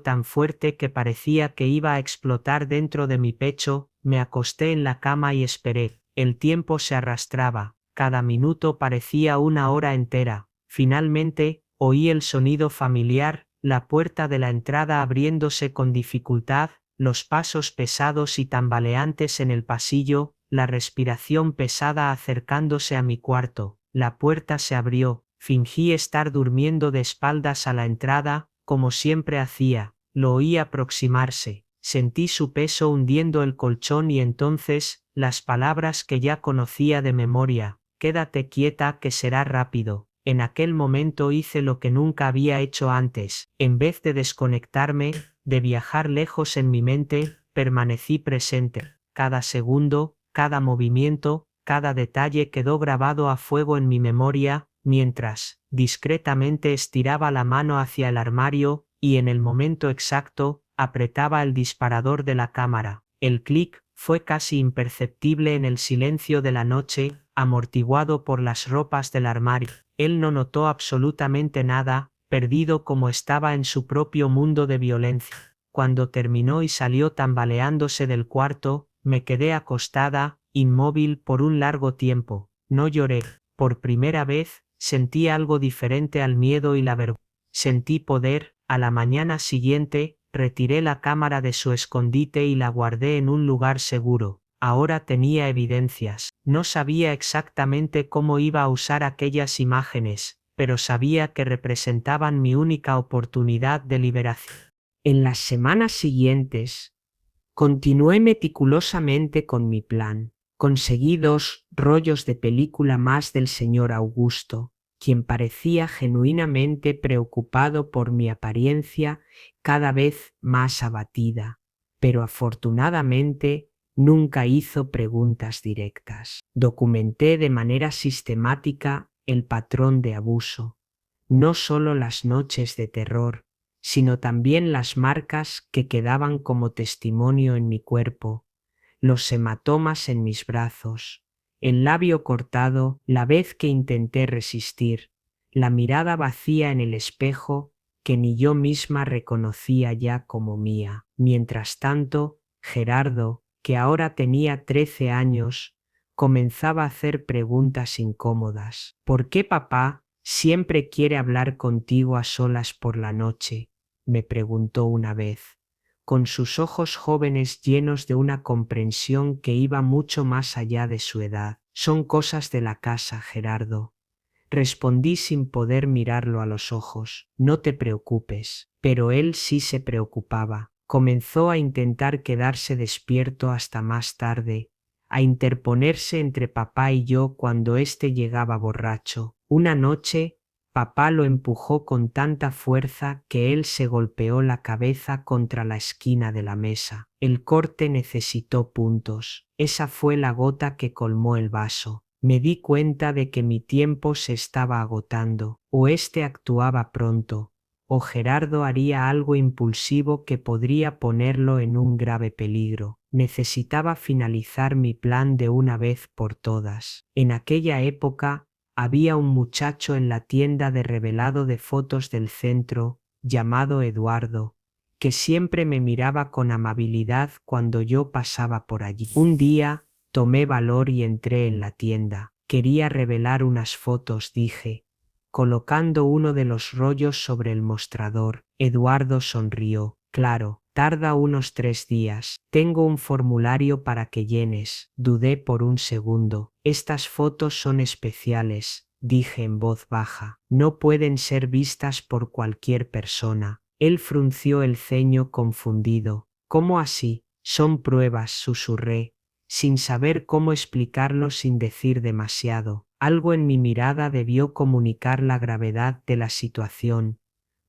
tan fuerte que parecía que iba a explotar dentro de mi pecho, me acosté en la cama y esperé. El tiempo se arrastraba, cada minuto parecía una hora entera. Finalmente, oí el sonido familiar, la puerta de la entrada abriéndose con dificultad, los pasos pesados y tambaleantes en el pasillo, la respiración pesada acercándose a mi cuarto. La puerta se abrió, fingí estar durmiendo de espaldas a la entrada, como siempre hacía, lo oí aproximarse, sentí su peso hundiendo el colchón y entonces, las palabras que ya conocía de memoria: quédate quieta que será rápido. En aquel momento hice lo que nunca había hecho antes, en vez de desconectarme, de viajar lejos en mi mente, permanecí presente. Cada segundo, cada movimiento, cada detalle quedó grabado a fuego en mi memoria, mientras, discretamente estiraba la mano hacia el armario, y en el momento exacto, apretaba el disparador de la cámara. El clic fue casi imperceptible en el silencio de la noche, amortiguado por las ropas del armario. Él no notó absolutamente nada, perdido como estaba en su propio mundo de violencia. Cuando terminó y salió tambaleándose del cuarto, me quedé acostada, inmóvil por un largo tiempo. No lloré. Por primera vez, sentí algo diferente al miedo y la vergüenza. Sentí poder. A la mañana siguiente, retiré la cámara de su escondite y la guardé en un lugar seguro. Ahora tenía evidencias. No sabía exactamente cómo iba a usar aquellas imágenes, pero sabía que representaban mi única oportunidad de liberación. En las semanas siguientes, continué meticulosamente con mi plan. Conseguí 2 rollos de película más del señor Augusto, quien parecía genuinamente preocupado por mi apariencia cada vez más abatida, pero afortunadamente nunca hizo preguntas directas. Documenté de manera sistemática el patrón de abuso, no solo las noches de terror, sino también las marcas que quedaban como testimonio en mi cuerpo, los hematomas en mis brazos, el labio cortado la vez que intenté resistir, la mirada vacía en el espejo que ni yo misma reconocía ya como mía. Mientras tanto, Gerardo, que ahora tenía 13 años, comenzaba a hacer preguntas incómodas. ¿Por qué papá siempre quiere hablar contigo a solas por la noche?, me preguntó una vez, con sus ojos jóvenes llenos de una comprensión que iba mucho más allá de su edad. Son cosas de la casa, Gerardo. Respondí sin poder mirarlo a los ojos. No te preocupes. Pero él sí se preocupaba. Comenzó a intentar quedarse despierto hasta más tarde, a interponerse entre papá y yo cuando éste llegaba borracho. Una noche, papá lo empujó con tanta fuerza que él se golpeó la cabeza contra la esquina de la mesa. El corte necesitó puntos. Esa fue la gota que colmó el vaso. Me di cuenta de que mi tiempo se estaba agotando. O éste actuaba pronto, o Gerardo haría algo impulsivo que podría ponerlo en un grave peligro. Necesitaba finalizar mi plan de una vez por todas. En aquella época, había un muchacho en la tienda de revelado de fotos del centro, llamado Eduardo, que siempre me miraba con amabilidad cuando yo pasaba por allí. Un día, tomé valor y entré en la tienda. Quería revelar unas fotos, dije, colocando uno de los rollos sobre el mostrador. Eduardo sonrió. Claro, tarda unos 3 días. Tengo un formulario para que llenes. Dudé por un segundo. Estas fotos son especiales, dije en voz baja. No pueden ser vistas por cualquier persona. Él frunció el ceño confundido. ¿Cómo así? Son pruebas, susurré, sin saber cómo explicarlo sin decir demasiado. Algo en mi mirada debió comunicar la gravedad de la situación,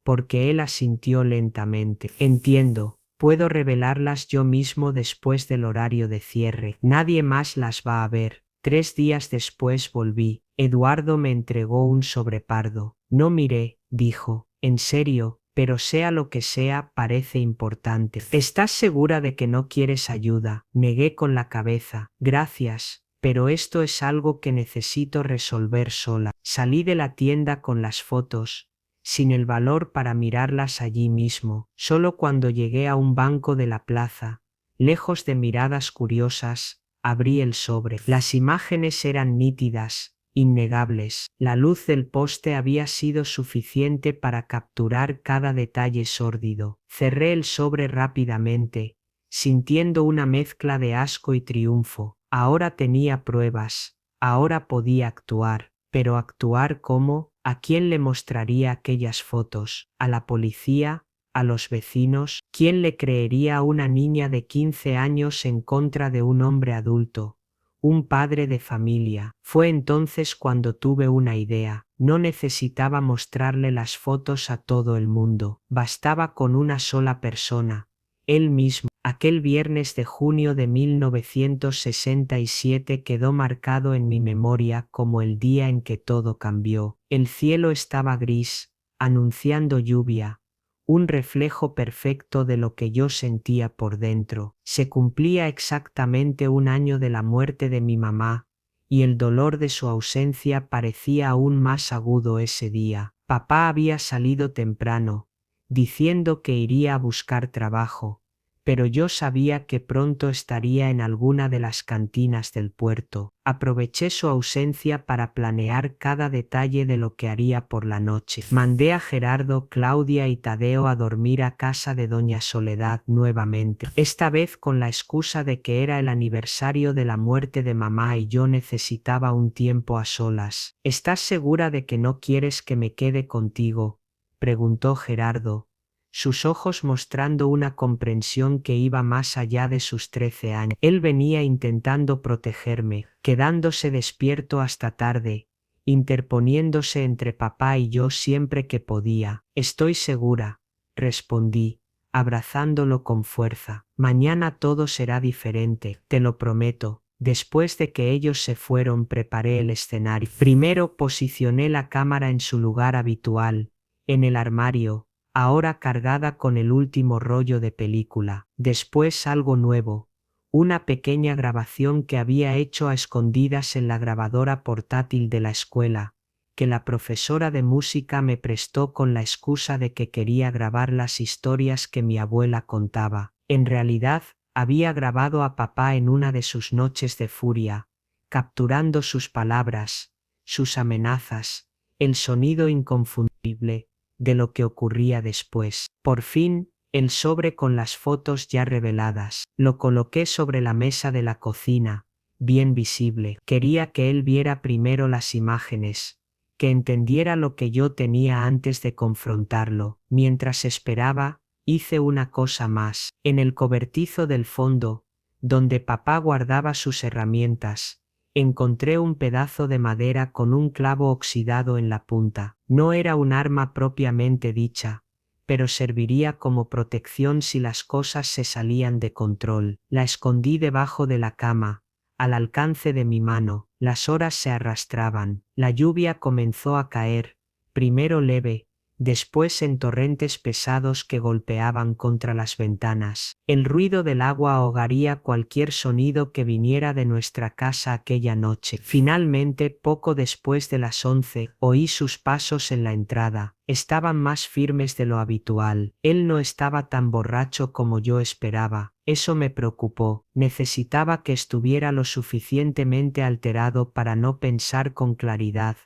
porque él asintió lentamente. Entiendo. Puedo revelarlas yo mismo después del horario de cierre. Nadie más las va a ver. 3 días después volví. Eduardo me entregó un sobrepardo. No miré, dijo. En serio, pero sea lo que sea, parece importante. ¿Estás segura de que no quieres ayuda? Negué con la cabeza. Gracias, pero esto es algo que necesito resolver sola. Salí de la tienda con las fotos, sin el valor para mirarlas allí mismo. Solo cuando llegué a un banco de la plaza, lejos de miradas curiosas, abrí el sobre. Las imágenes eran nítidas, innegables. La luz del poste había sido suficiente para capturar cada detalle sórdido. Cerré el sobre rápidamente, sintiendo una mezcla de asco y triunfo. Ahora tenía pruebas, ahora podía actuar. Pero actuar ¿cómo? ¿A quién le mostraría aquellas fotos? ¿A la policía? ¿A los vecinos? ¿Quién le creería a una niña de 15 años en contra de un hombre adulto? Un padre de familia. Fue entonces cuando tuve una idea. No necesitaba mostrarle las fotos a todo el mundo. Bastaba con una sola persona. Él mismo. Aquel viernes de junio de 1967 quedó marcado en mi memoria como el día en que todo cambió. El cielo estaba gris, anunciando lluvia, un reflejo perfecto de lo que yo sentía por dentro. Se cumplía exactamente 1 año de la muerte de mi mamá, y el dolor de su ausencia parecía aún más agudo ese día. Papá había salido temprano, diciendo que iría a buscar trabajo, pero yo sabía que pronto estaría en alguna de las cantinas del puerto. Aproveché su ausencia para planear cada detalle de lo que haría por la noche. Mandé a Gerardo, Claudia y Tadeo a dormir a casa de doña Soledad nuevamente, esta vez con la excusa de que era el aniversario de la muerte de mamá y yo necesitaba un tiempo a solas. ¿Estás segura de que no quieres que me quede contigo?, preguntó Gerardo, sus ojos mostrando una comprensión que iba más allá de sus 13 años. Él venía intentando protegerme, quedándose despierto hasta tarde, interponiéndose entre papá y yo siempre que podía. Estoy segura, respondí, abrazándolo con fuerza. Mañana todo será diferente, te lo prometo. Después de que ellos se fueron, preparé el escenario. Primero posicioné la cámara en su lugar habitual, en el armario, ahora cargada con el último rollo de película. Después algo nuevo, una pequeña grabación que había hecho a escondidas en la grabadora portátil de la escuela, que la profesora de música me prestó con la excusa de que quería grabar las historias que mi abuela contaba. En realidad, había grabado a papá en una de sus noches de furia, capturando sus palabras, sus amenazas, el sonido inconfundible de lo que ocurría después. Por fin, el sobre con las fotos ya reveladas. Lo coloqué sobre la mesa de la cocina, bien visible. Quería que él viera primero las imágenes, que entendiera lo que yo tenía antes de confrontarlo. Mientras esperaba, hice una cosa más. En el cobertizo del fondo, donde papá guardaba sus herramientas, encontré un pedazo de madera con un clavo oxidado en la punta. No era un arma propiamente dicha, pero serviría como protección si las cosas se salían de control. La escondí debajo de la cama, al alcance de mi mano. Las horas se arrastraban. La lluvia comenzó a caer, primero leve, después en torrentes pesados que golpeaban contra las ventanas. El ruido del agua ahogaría cualquier sonido que viniera de nuestra casa aquella noche. Finalmente, poco después de las 11, oí sus pasos en la entrada. Estaban más firmes de lo habitual. Él no estaba tan borracho como yo esperaba. Eso me preocupó. Necesitaba que estuviera lo suficientemente alterado para no pensar con claridad,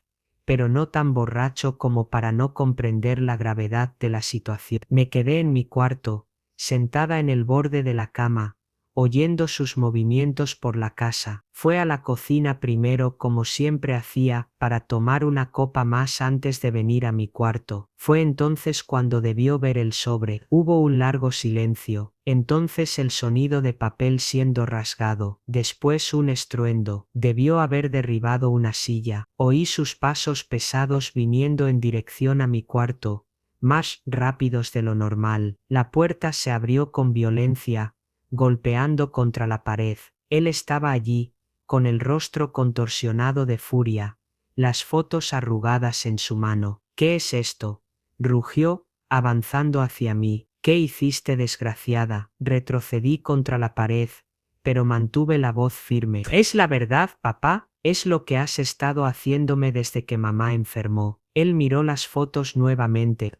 pero no tan borracho como para no comprender la gravedad de la situación. Me quedé en mi cuarto, sentada en el borde de la cama, oyendo sus movimientos por la casa. Fue a la cocina primero, como siempre hacía, para tomar una copa más antes de venir a mi cuarto. Fue entonces cuando debió ver el sobre. Hubo un largo silencio, entonces el sonido de papel siendo rasgado, después un estruendo. Debió haber derribado una silla. Oí sus pasos pesados viniendo en dirección a mi cuarto, más rápidos de lo normal. La puerta se abrió con violencia, golpeando contra la pared. Él estaba allí, con el rostro contorsionado de furia, las fotos arrugadas en su mano. ¿Qué es esto?, rugió, avanzando hacia mí. ¿Qué hiciste, desgraciada? Retrocedí contra la pared, pero mantuve la voz firme. ¿Es la verdad, papá? Es lo que has estado haciéndome desde que mamá enfermó. Él miró las fotos nuevamente.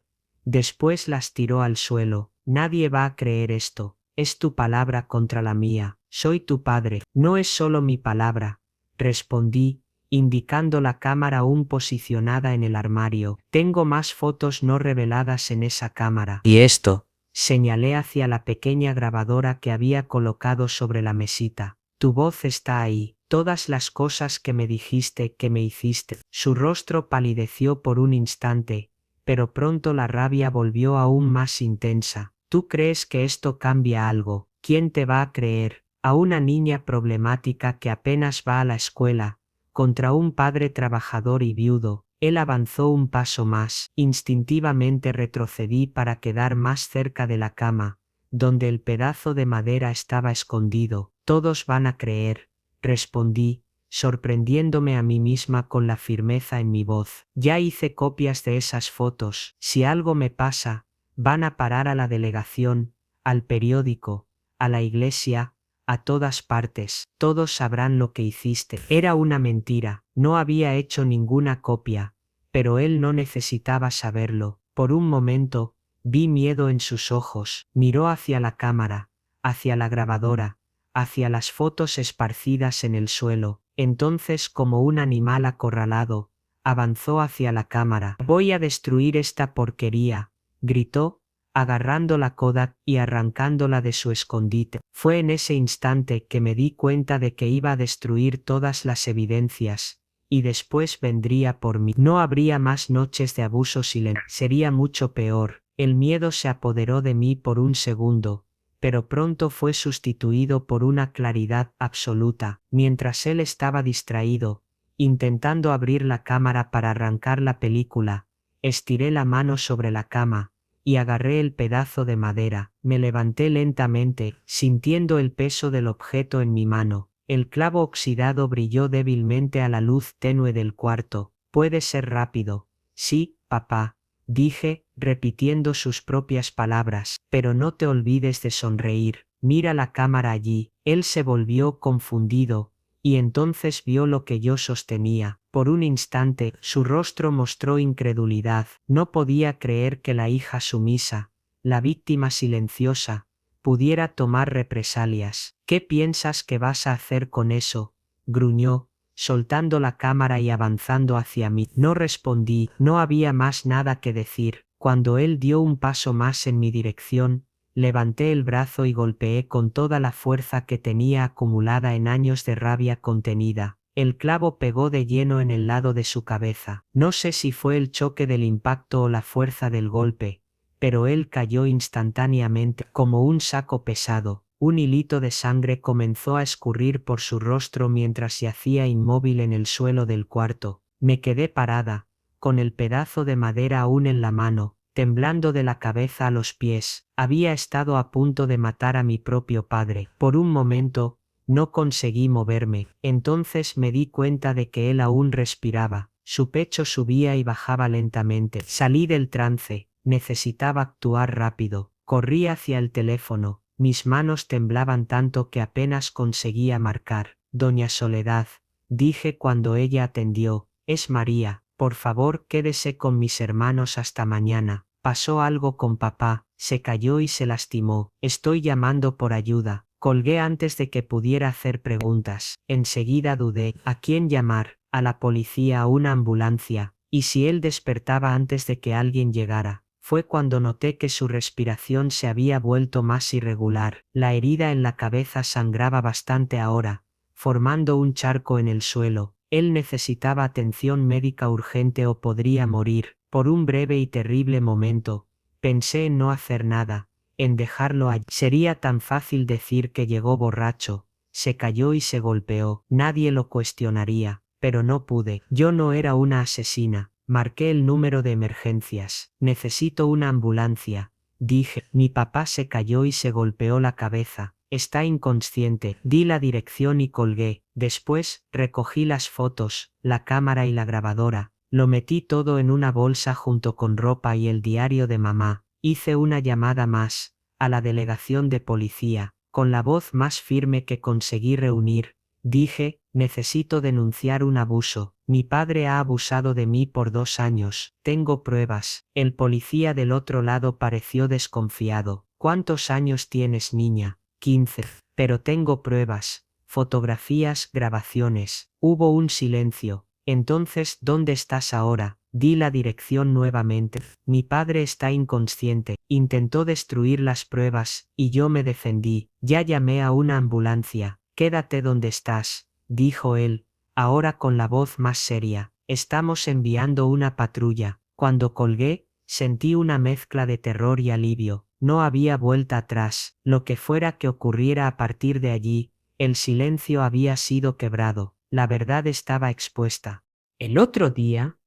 Después las tiró al suelo. Nadie va a creer esto. Es tu palabra contra la mía. Soy tu padre. No es solo mi palabra, respondí, indicando la cámara aún posicionada en el armario. Tengo más fotos no reveladas en esa cámara. ¿Y esto? Señalé hacia la pequeña grabadora que había colocado sobre la mesita. Tu voz está ahí. Todas las cosas que me dijiste, que me hiciste. Su rostro palideció por un instante, pero pronto la rabia volvió aún más intensa. ¿Tú crees que esto cambia algo? ¿Quién te va a creer? A una niña problemática que apenas va a la escuela, contra un padre trabajador y viudo. Él avanzó un paso más. Instintivamente retrocedí para quedar más cerca de la cama, donde el pedazo de madera estaba escondido. Todos van a creer, respondí, sorprendiéndome a mí misma con la firmeza en mi voz. Ya hice copias de esas fotos. Si algo me pasa, van a parar a la delegación, al periódico, a la iglesia, a todas partes. Todos sabrán lo que hiciste. Era una mentira. No había hecho ninguna copia, pero él no necesitaba saberlo. Por un momento, vi miedo en sus ojos. Miró hacia la cámara, hacia la grabadora, hacia las fotos esparcidas en el suelo. Entonces, como un animal acorralado, avanzó hacia la cámara. Voy a destruir esta porquería, gritó, agarrando la Kodak y arrancándola de su escondite. Fue en ese instante que me di cuenta de que iba a destruir todas las evidencias, y después vendría por mí. No habría más noches de abuso silencioso. Sería mucho peor. El miedo se apoderó de mí por un segundo, pero pronto fue sustituido por una claridad absoluta. Mientras él estaba distraído, intentando abrir la cámara para arrancar la película, estiré la mano sobre la cama, y agarré el pedazo de madera. Me levanté lentamente, sintiendo el peso del objeto en mi mano. El clavo oxidado brilló débilmente a la luz tenue del cuarto. Puede ser rápido. Sí, papá, dije, repitiendo sus propias palabras. Pero no te olvides de sonreír. Mira la cámara allí. Él se volvió confundido, y entonces vio lo que yo sostenía. Por un instante, su rostro mostró incredulidad. No podía creer que la hija sumisa, la víctima silenciosa, pudiera tomar represalias. ¿Qué piensas que vas a hacer con eso?, gruñó, soltando la cámara y avanzando hacia mí. No respondí, no había más nada que decir. Cuando él dio un paso más en mi dirección, levanté el brazo y golpeé con toda la fuerza que tenía acumulada en años de rabia contenida. El clavo pegó de lleno en el lado de su cabeza. No sé si fue el choque del impacto o la fuerza del golpe, pero él cayó instantáneamente, como un saco pesado. Un hilito de sangre comenzó a escurrir por su rostro mientras yacía inmóvil en el suelo del cuarto. Me quedé parada, con el pedazo de madera aún en la mano, temblando de la cabeza a los pies. Había estado a punto de matar a mi propio padre. Por un momento, no conseguí moverme. Entonces me di cuenta de que él aún respiraba. Su pecho subía y bajaba lentamente. Salí del trance. Necesitaba actuar rápido. Corrí hacia el teléfono. Mis manos temblaban tanto que apenas conseguía marcar. Doña Soledad, dije cuando ella atendió. Es María. Por favor, quédese con mis hermanos hasta mañana. Pasó algo con papá. Se cayó y se lastimó. Estoy llamando por ayuda. Colgué antes de que pudiera hacer preguntas. Enseguida dudé. ¿A quién llamar? ¿A la policía, a una ambulancia? ¿Y si él despertaba antes de que alguien llegara? Fue cuando noté que su respiración se había vuelto más irregular. La herida en la cabeza sangraba bastante ahora, formando un charco en el suelo. Él necesitaba atención médica urgente o podría morir. Por un breve y terrible momento, pensé en no hacer nada, en dejarlo allí. Sería tan fácil decir que llegó borracho, se cayó y se golpeó. Nadie lo cuestionaría, pero no pude. Yo no era una asesina. Marqué el número de emergencias. Necesito una ambulancia. Dije, mi papá se cayó y se golpeó la cabeza. Está inconsciente. Di la dirección y colgué. Después, recogí las fotos, la cámara y la grabadora. Lo metí todo en una bolsa junto con ropa y el diario de mamá. Hice una llamada más, a la delegación de policía, con la voz más firme que conseguí reunir. Dije, necesito denunciar un abuso. Mi padre ha abusado de mí por 2 años. Tengo pruebas. El policía del otro lado pareció desconfiado. ¿Cuántos años tienes, niña? 15. Pero tengo pruebas. Fotografías, grabaciones. Hubo un silencio. Entonces, ¿dónde estás ahora? Di la dirección nuevamente. Mi padre está inconsciente. Intentó destruir las pruebas, y yo me defendí. Ya llamé a una ambulancia. Quédate donde estás, dijo él, ahora con la voz más seria. Estamos enviando una patrulla. Cuando colgué, sentí una mezcla de terror y alivio. No había vuelta atrás. Lo que fuera que ocurriera a partir de allí, el silencio había sido quebrado. La verdad estaba expuesta. El otro día,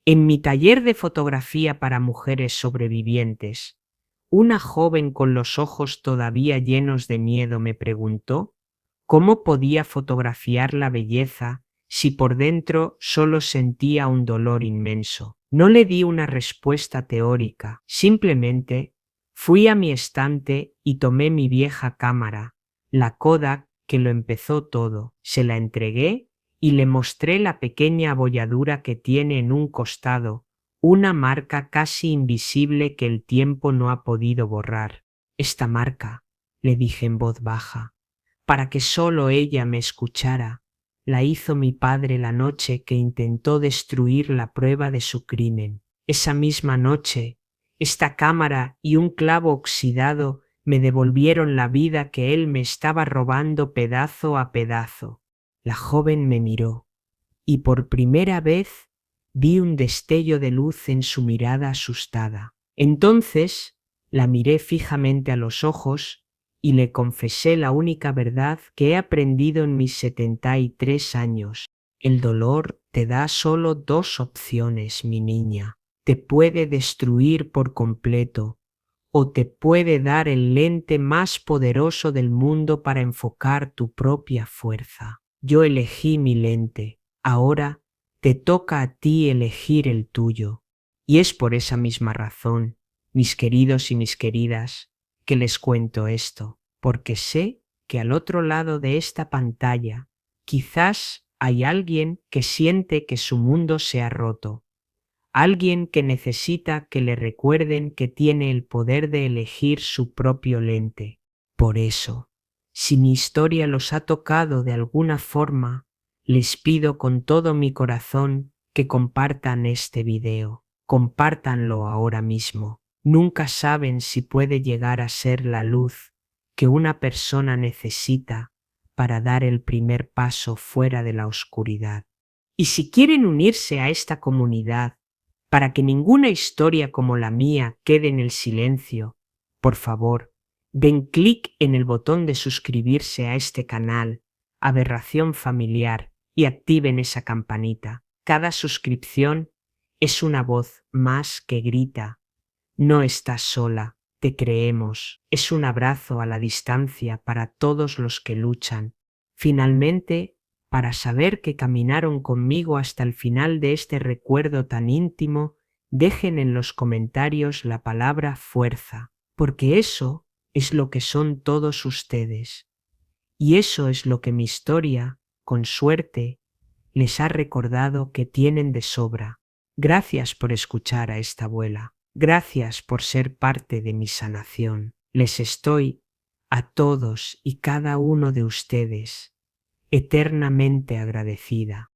en mi taller de fotografía para mujeres sobrevivientes, una joven con los ojos todavía llenos de miedo me preguntó cómo podía fotografiar la belleza si por dentro solo sentía un dolor inmenso. No le di una respuesta teórica, simplemente fui a mi estante y tomé mi vieja cámara, la Kodak que lo empezó todo, se la entregué y le mostré la pequeña abolladura que tiene en un costado, una marca casi invisible que el tiempo no ha podido borrar. Esta marca, le dije en voz baja, para que solo ella me escuchara, la hizo mi padre la noche que intentó destruir la prueba de su crimen. Esa misma noche, esta cámara y un clavo oxidado me devolvieron la vida que él me estaba robando pedazo a pedazo. La joven me miró, y por primera vez vi un destello de luz en su mirada asustada. Entonces la miré fijamente a los ojos y le confesé la única verdad que he aprendido en mis 73 años. El dolor te da solo 2 opciones, mi niña. Te puede destruir por completo o te puede dar el lente más poderoso del mundo para enfocar tu propia fuerza. Yo elegí mi lente. Ahora te toca a ti elegir el tuyo. Y es por esa misma razón, mis queridos y mis queridas, que les cuento esto, porque sé que al otro lado de esta pantalla quizás hay alguien que siente que su mundo se ha roto, alguien que necesita que le recuerden que tiene el poder de elegir su propio lente. Por eso, si mi historia los ha tocado de alguna forma, les pido con todo mi corazón que compartan este video. Compártanlo ahora mismo. Nunca saben si puede llegar a ser la luz que una persona necesita para dar el primer paso fuera de la oscuridad. Y si quieren unirse a esta comunidad, para que ninguna historia como la mía quede en el silencio, por favor, den clic en el botón de suscribirse a este canal, Aberración Familiar, y activen esa campanita. Cada suscripción es una voz más que grita: no estás sola, te creemos. Es un abrazo a la distancia para todos los que luchan. Finalmente, para saber que caminaron conmigo hasta el final de este recuerdo tan íntimo, dejen en los comentarios la palabra fuerza, porque eso es lo que son todos ustedes. Y eso es lo que mi historia, con suerte, les ha recordado que tienen de sobra. Gracias por escuchar a esta abuela. Gracias por ser parte de mi sanación. Les estoy, a todos y cada uno de ustedes, eternamente agradecida.